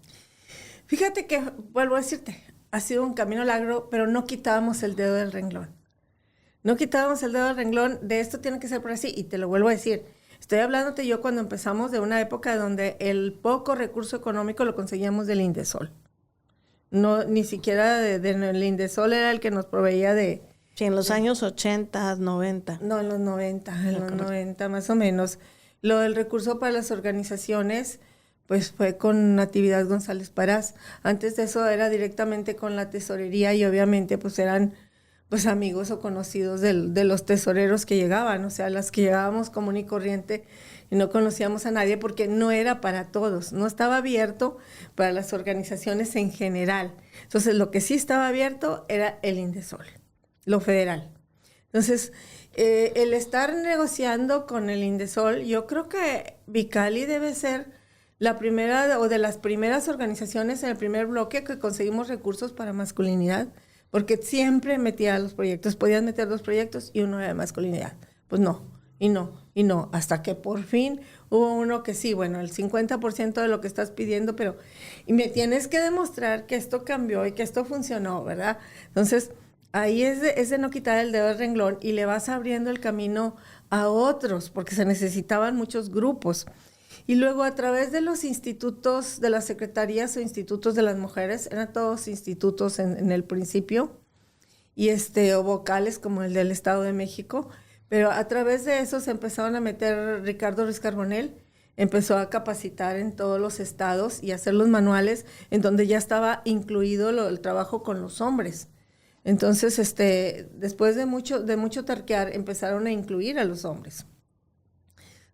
S3: Fíjate que, vuelvo a decirte, ha sido un camino largo, pero no quitábamos el dedo del renglón. No quitábamos el dedo del renglón, de esto tiene que ser por así, y te lo vuelvo a decir. Estoy hablándote yo cuando empezamos de una época donde el poco recurso económico lo conseguíamos del Indesol. No, ni siquiera el Indesol era el que nos proveía de...
S2: Sí, en los años 80, 90.
S3: No, en los 90 más o menos. Lo del recurso para las organizaciones, pues fue con Natividad González Parás. Antes de eso era directamente con la tesorería y obviamente pues eran pues amigos o conocidos de los tesoreros que llegaban, o sea, las que llegábamos común y corriente y no conocíamos a nadie porque no era para todos, no estaba abierto para las organizaciones en general. Entonces, lo que sí estaba abierto era el Indesol, lo federal. Entonces, el estar negociando con el Indesol, yo creo que Vicali debe ser la primera o de las primeras organizaciones en el primer bloque que conseguimos recursos para masculinidad, porque siempre metía los proyectos, podías meter 2 proyectos y uno era de masculinidad. Pues no, hasta que por fin hubo uno que sí, bueno, el 50% de lo que estás pidiendo, pero y me tienes que demostrar que esto cambió y que esto funcionó, ¿verdad? Entonces, ahí es de no quitar el dedo del renglón y le vas abriendo el camino a otros, porque se necesitaban muchos grupos. Y luego a través de los institutos, de las secretarías o institutos de las mujeres, eran todos institutos en el principio, y o vocales como el del Estado de México, pero a través de eso se empezaron a meter, Ricardo Ruiz Carbonell empezó a capacitar en todos los estados y hacer los manuales en donde ya estaba incluido el trabajo con los hombres. Entonces, después de mucho tarquear, empezaron a incluir a los hombres.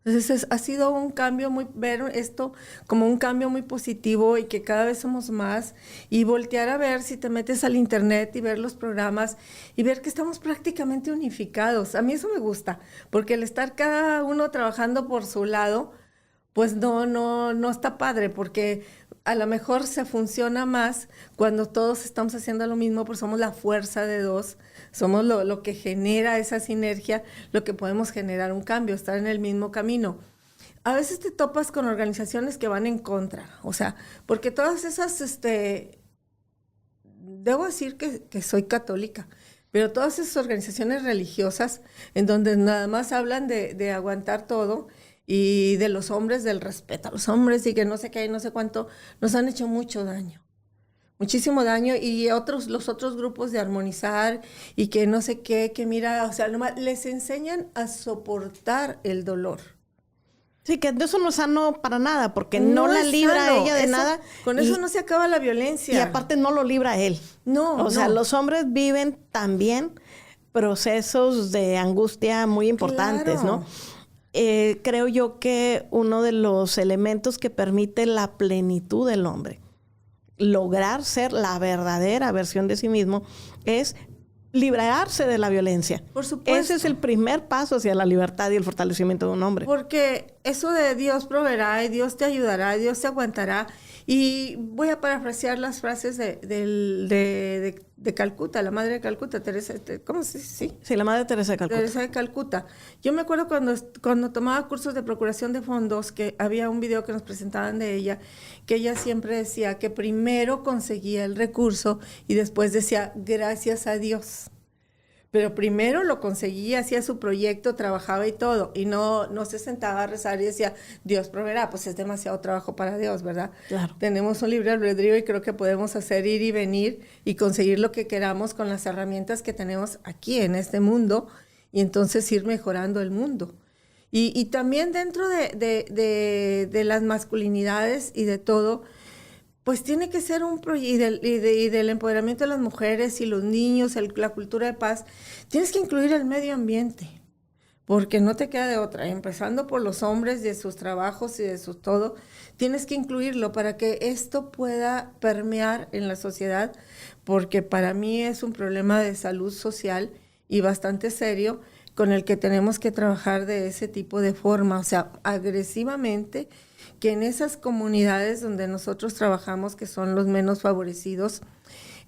S3: Entonces ha sido un cambio ver esto como un cambio muy positivo y que cada vez somos más y voltear a ver si te metes al internet y ver los programas y ver que estamos prácticamente unificados. A mí eso me gusta, porque el estar cada uno trabajando por su lado, pues no está padre, porque a lo mejor se funciona más cuando todos estamos haciendo lo mismo, porque somos la fuerza de 2, somos lo que genera esa sinergia, lo que podemos generar un cambio, estar en el mismo camino. A veces te topas con organizaciones que van en contra, o sea, porque todas esas, debo decir que soy católica, pero todas esas organizaciones religiosas en donde nada más hablan de aguantar todo, y de los hombres, del respeto a los hombres y que no sé qué y no sé cuánto, nos han hecho mucho daño, muchísimo daño, y los otros grupos de armonizar y que no sé qué, que mira, o sea, nomás les enseñan a soportar el dolor.
S2: Sí, que de eso no es sano para nada, porque no la libra a ella de nada.
S3: Con eso no se acaba la violencia.
S2: Y aparte no lo libra a él. O sea, los hombres viven también procesos de angustia muy importantes, claro, ¿no? Creo yo que uno de los elementos que permite la plenitud del hombre, lograr ser la verdadera versión de sí mismo, es librarse de la violencia.
S3: Por supuesto.
S2: Ese es el primer paso hacia la libertad y el fortalecimiento de un hombre.
S3: Porque eso de Dios proveerá y Dios te ayudará, y Dios te aguantará. Y voy a parafrasear las frases de Calcuta, la madre de Calcuta, Teresa, ¿cómo se dice? Sí.
S2: Sí, la madre Teresa de Calcuta.
S3: Teresa de Calcuta. Yo me acuerdo cuando tomaba cursos de procuración de fondos, que había un video que nos presentaban de ella, que ella siempre decía que primero conseguía el recurso y después decía, gracias a Dios. Pero primero lo conseguía, hacía su proyecto, trabajaba y todo, y no se sentaba a rezar y decía, Dios proveerá, pues es demasiado trabajo para Dios, ¿verdad?
S2: Claro.
S3: Tenemos un libre albedrío y creo que podemos hacer ir y venir y conseguir lo que queramos con las herramientas que tenemos aquí en este mundo, y entonces ir mejorando el mundo. Y también dentro de las masculinidades y de todo, pues tiene que ser un proyecto, y del empoderamiento de las mujeres y los niños, la cultura de paz, tienes que incluir el medio ambiente, porque no te queda de otra, empezando por los hombres, de sus trabajos y de su todo, tienes que incluirlo para que esto pueda permear en la sociedad, porque para mí es un problema de salud social y bastante serio, con el que tenemos que trabajar de ese tipo de forma, o sea, agresivamente, que en esas comunidades donde nosotros trabajamos, que son los menos favorecidos,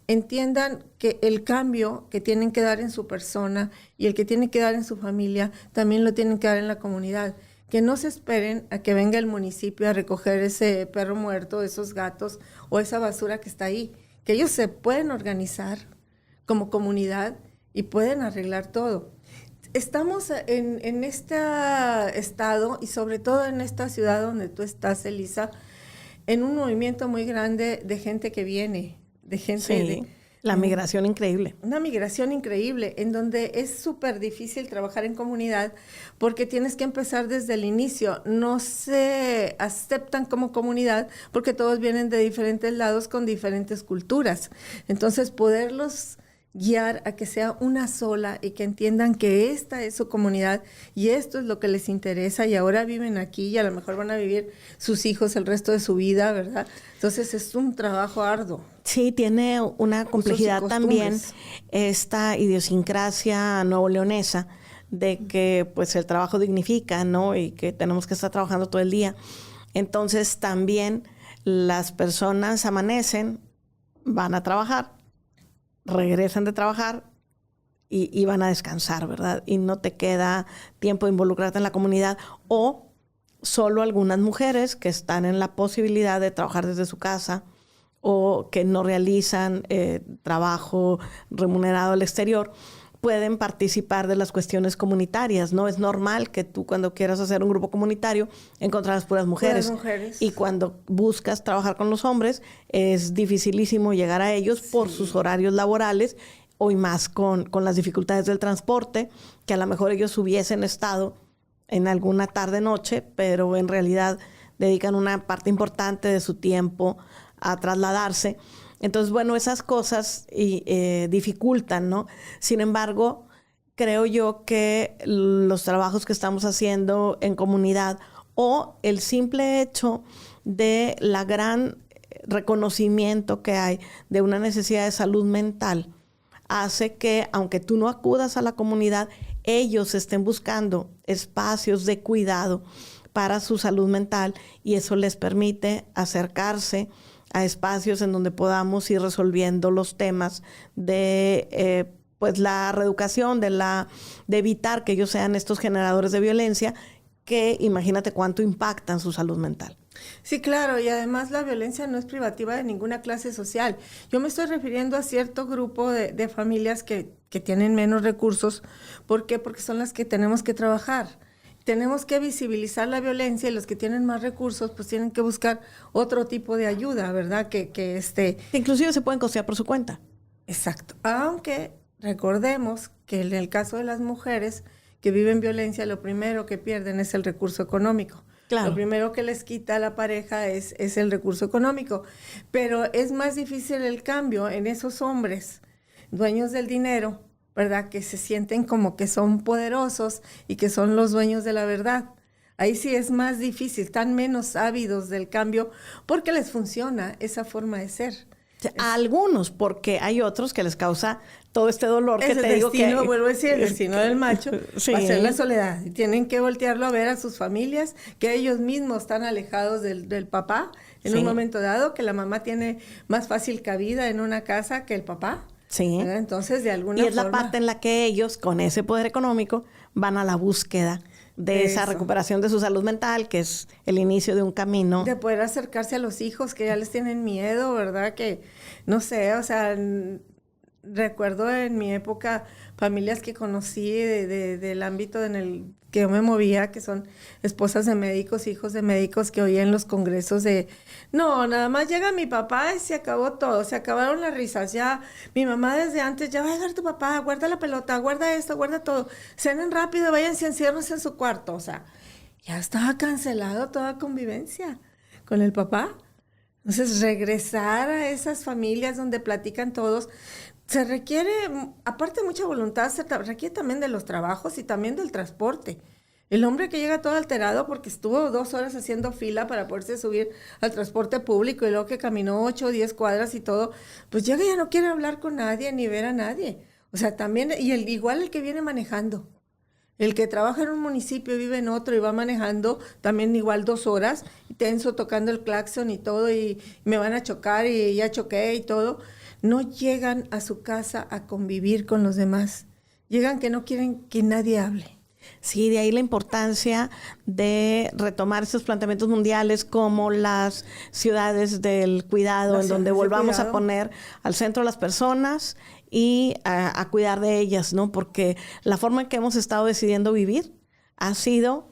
S3: entiendan que el cambio que tienen que dar en su persona y el que tienen que dar en su familia, también lo tienen que dar en la comunidad. Que no se esperen a que venga el municipio a recoger ese perro muerto, esos gatos o esa basura que está ahí. Que ellos se pueden organizar como comunidad y pueden arreglar todo. estamos en este estado y sobre todo en esta ciudad donde tú estás, Elisa, en un movimiento muy grande de gente que viene, de gente
S2: Sí, la migración increíble.
S3: Una migración increíble, en donde es súper difícil trabajar en comunidad porque tienes que empezar desde el inicio. No se aceptan como comunidad porque todos vienen de diferentes lados con diferentes culturas. Entonces, poderlos guiar a que sea una sola y que entiendan que esta es su comunidad y esto es lo que les interesa y ahora viven aquí y a lo mejor van a vivir sus hijos el resto de su vida, ¿verdad? Entonces es un trabajo arduo.
S2: Sí, tiene una complejidad también esta idiosincrasia nuevoleonesa de que pues el trabajo dignifica, ¿no? Y que tenemos que estar trabajando todo el día. Entonces también las personas amanecen, van a trabajar, regresan de trabajar y van a descansar, ¿verdad? Y no te queda tiempo de involucrarte en la comunidad o solo algunas mujeres que están en la posibilidad de trabajar desde su casa o que no realizan trabajo remunerado al exterior, pueden participar de las cuestiones comunitarias, ¿no? Es normal que tú cuando quieras hacer un grupo comunitario encontrarás puras mujeres.
S3: Puras mujeres.
S2: Y cuando buscas trabajar con los hombres es dificilísimo llegar a ellos por sus horarios laborales o y más con las dificultades del transporte, que a lo mejor ellos hubiesen estado en alguna tarde-noche, pero en realidad dedican una parte importante de su tiempo a trasladarse. Entonces, bueno, esas cosas dificultan, ¿no? Sin embargo, creo yo que los trabajos que estamos haciendo en comunidad o el simple hecho de la gran reconocimiento que hay de una necesidad de salud mental hace que, aunque tú no acudas a la comunidad, ellos estén buscando espacios de cuidado para su salud mental y eso les permite acercarse a espacios en donde podamos ir resolviendo los temas de pues la reeducación, de evitar que ellos sean estos generadores de violencia que imagínate cuánto impactan su salud mental.
S3: Sí, claro, y además la violencia no es privativa de ninguna clase social. Yo me estoy refiriendo a cierto grupo de familias que tienen menos recursos. ¿Por qué? Porque son las que tenemos que trabajar. Tenemos que visibilizar la violencia y los que tienen más recursos pues tienen que buscar otro tipo de ayuda, ¿verdad?
S2: Inclusive se pueden costear por su cuenta.
S3: Exacto. Aunque recordemos que en el caso de las mujeres que viven violencia, lo primero que pierden es el recurso económico. Claro. Lo primero que les quita a la pareja es el recurso económico. Pero es más difícil el cambio en esos hombres dueños del dinero, ¿verdad? Que se sienten como que son poderosos y que son los dueños de la verdad. Ahí sí es más difícil, están menos ávidos del cambio porque les funciona esa forma de ser.
S2: A algunos, porque hay otros que les causa todo este dolor que te digo
S3: que... Vuelvo a decir, el destino del macho
S2: sí.
S3: va a ser la soledad. Y tienen que voltearlo a ver a sus familias, que ellos mismos están alejados del papá en un momento dado, que la mamá tiene más fácil cabida en una casa que el papá.
S2: Sí.
S3: ¿Verdad? Entonces, de alguna forma...
S2: Y es la parte en la que ellos, con ese poder económico, van a la búsqueda de esa recuperación de su salud mental, que es el inicio de un camino.
S3: De poder acercarse a los hijos que ya les tienen miedo, ¿verdad? Que, no sé, o sea, recuerdo en mi época familias que conocí del ámbito en el que yo me movía, que son esposas de médicos, hijos de médicos, que oía en los congresos de, no, nada más llega mi papá y se acabó todo, se acabaron las risas, ya, mi mamá desde antes, ya va a llegar tu papá, guarda la pelota, guarda esto, guarda todo, cenen rápido, váyanse, enciérrense en su cuarto, o sea, ya estaba cancelado toda convivencia con el papá. Entonces, regresar a esas familias donde platican todos, se requiere, aparte de mucha voluntad, se requiere también de los trabajos y también del transporte. El hombre que llega todo alterado porque estuvo 2 horas haciendo fila para poderse subir al transporte público y luego que caminó 8 o 10 cuadras y todo, pues llega y ya no quiere hablar con nadie ni ver a nadie. O sea, también, y igual el que viene manejando. El que trabaja en un municipio y vive en otro y va manejando también igual 2 horas, tenso, tocando el claxon y todo, y me van a chocar y ya choqué y todo. No llegan a su casa a convivir con los demás. Llegan que no quieren que nadie hable.
S2: Sí, de ahí la importancia de retomar esos planteamientos mundiales como las ciudades del cuidado, en donde volvamos a poner al centro a las personas y a cuidar de ellas, ¿no? Porque la forma en que hemos estado decidiendo vivir ha sido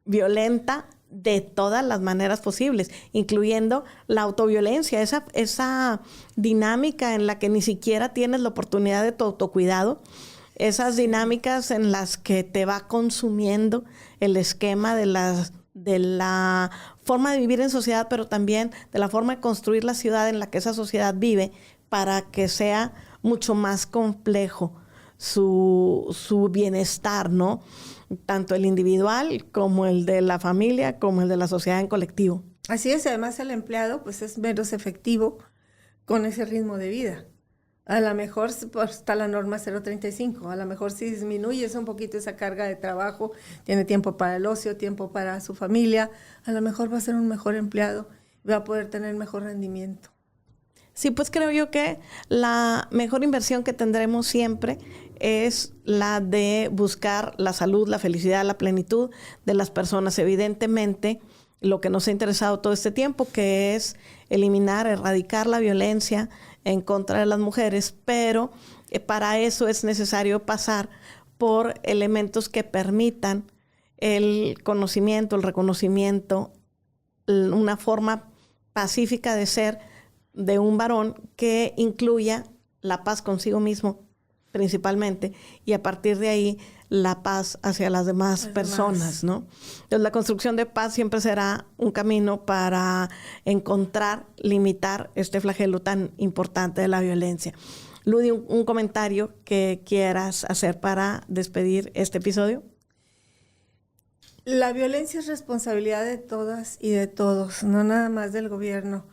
S2: violenta de todas las maneras posibles, incluyendo la autoviolencia, esa dinámica en la que ni siquiera tienes la oportunidad de tu autocuidado, esas dinámicas en las que te va consumiendo el esquema de la forma de vivir en sociedad, pero también de la forma de construir la ciudad en la que esa sociedad vive para que sea mucho más complejo su bienestar, ¿no? Tanto el individual como el de la familia, como el de la sociedad en colectivo.
S3: Así es, además el empleado pues es menos efectivo con ese ritmo de vida. A lo mejor pues, está la norma 0.35, a lo mejor si disminuyes un poquito esa carga de trabajo, tiene tiempo para el ocio, tiempo para su familia, a lo mejor va a ser un mejor empleado y va a poder tener mejor rendimiento.
S2: Sí, pues creo yo que la mejor inversión que tendremos siempre es la de buscar la salud, la felicidad, la plenitud de las personas. Evidentemente, lo que nos ha interesado todo este tiempo, que es eliminar, erradicar la violencia en contra de las mujeres, pero para eso es necesario pasar por elementos que permitan el conocimiento, el reconocimiento, una forma pacífica de ser de un varón que incluya la paz consigo mismo principalmente y a partir de ahí la paz hacia las demás personas, ¿no? Entonces la construcción de paz siempre será un camino para encontrar, limitar este flagelo tan importante de la violencia. Ludi, un comentario que quieras hacer para despedir este episodio.
S3: La violencia es responsabilidad de todas y de todos, no nada más del gobierno.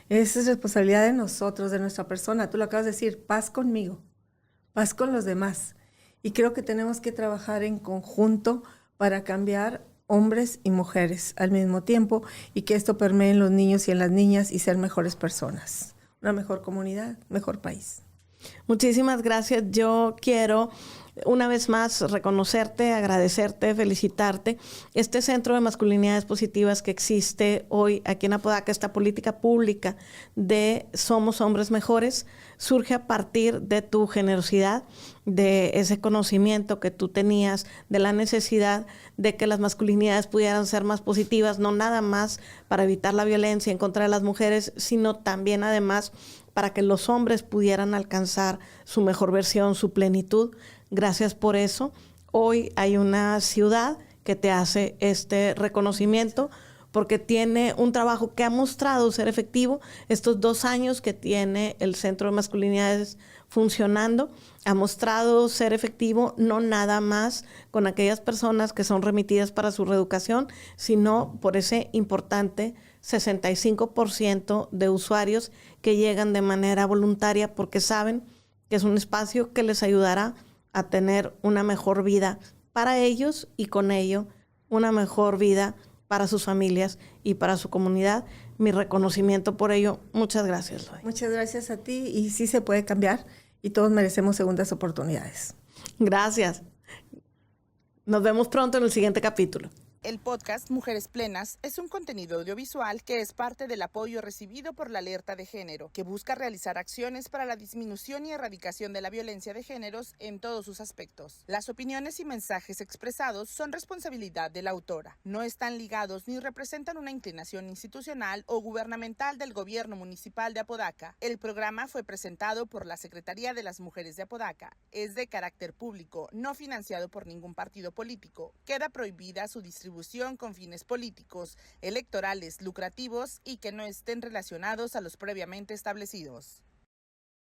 S3: Es responsabilidad de nosotros, de nuestra persona. Tú lo acabas de decir, paz conmigo, paz con los demás. Y creo que tenemos que trabajar en conjunto para cambiar hombres y mujeres al mismo tiempo y que esto permee en los niños y en las niñas y ser mejores personas. Una mejor comunidad, mejor país.
S2: Muchísimas gracias. Yo quiero una vez más reconocerte, agradecerte, felicitarte. Este Centro de Masculinidades Positivas que existe hoy aquí en Apodaca, esta política pública de Somos Hombres Mejores, surge a partir de tu generosidad, de ese conocimiento que tú tenías, de la necesidad de que las masculinidades pudieran ser más positivas, no nada más para evitar la violencia en contra de las mujeres, sino también además para que los hombres pudieran alcanzar su mejor versión, su plenitud. Gracias por eso. Hoy hay una ciudad que te hace este reconocimiento porque tiene un trabajo que ha mostrado ser efectivo. Estos 2 años que tiene el Centro de Masculinidades funcionando, ha mostrado ser efectivo no nada más con aquellas personas que son remitidas para su reeducación, sino por ese importante 65% de usuarios que llegan de manera voluntaria porque saben que es un espacio que les ayudará a tener una mejor vida para ellos y con ello una mejor vida para sus familias y para su comunidad. Mi reconocimiento por ello. Muchas gracias, Lodi.
S3: Muchas gracias a ti y sí se puede cambiar y todos merecemos segundas oportunidades.
S2: Gracias. Nos vemos pronto en el siguiente capítulo.
S4: El podcast Mujeres Plenas es un contenido audiovisual que es parte del apoyo recibido por la Alerta de Género, que busca realizar acciones para la disminución y erradicación de la violencia de géneros en todos sus aspectos. Las opiniones y mensajes expresados son responsabilidad de la autora. No están ligados ni representan una inclinación institucional o gubernamental del Gobierno Municipal de Apodaca. El programa fue presentado por la Secretaría de las Mujeres de Apodaca. Es de carácter público, no financiado por ningún partido político. Queda prohibida su distribución con fines políticos, electorales, lucrativos y que no estén relacionados a los previamente establecidos.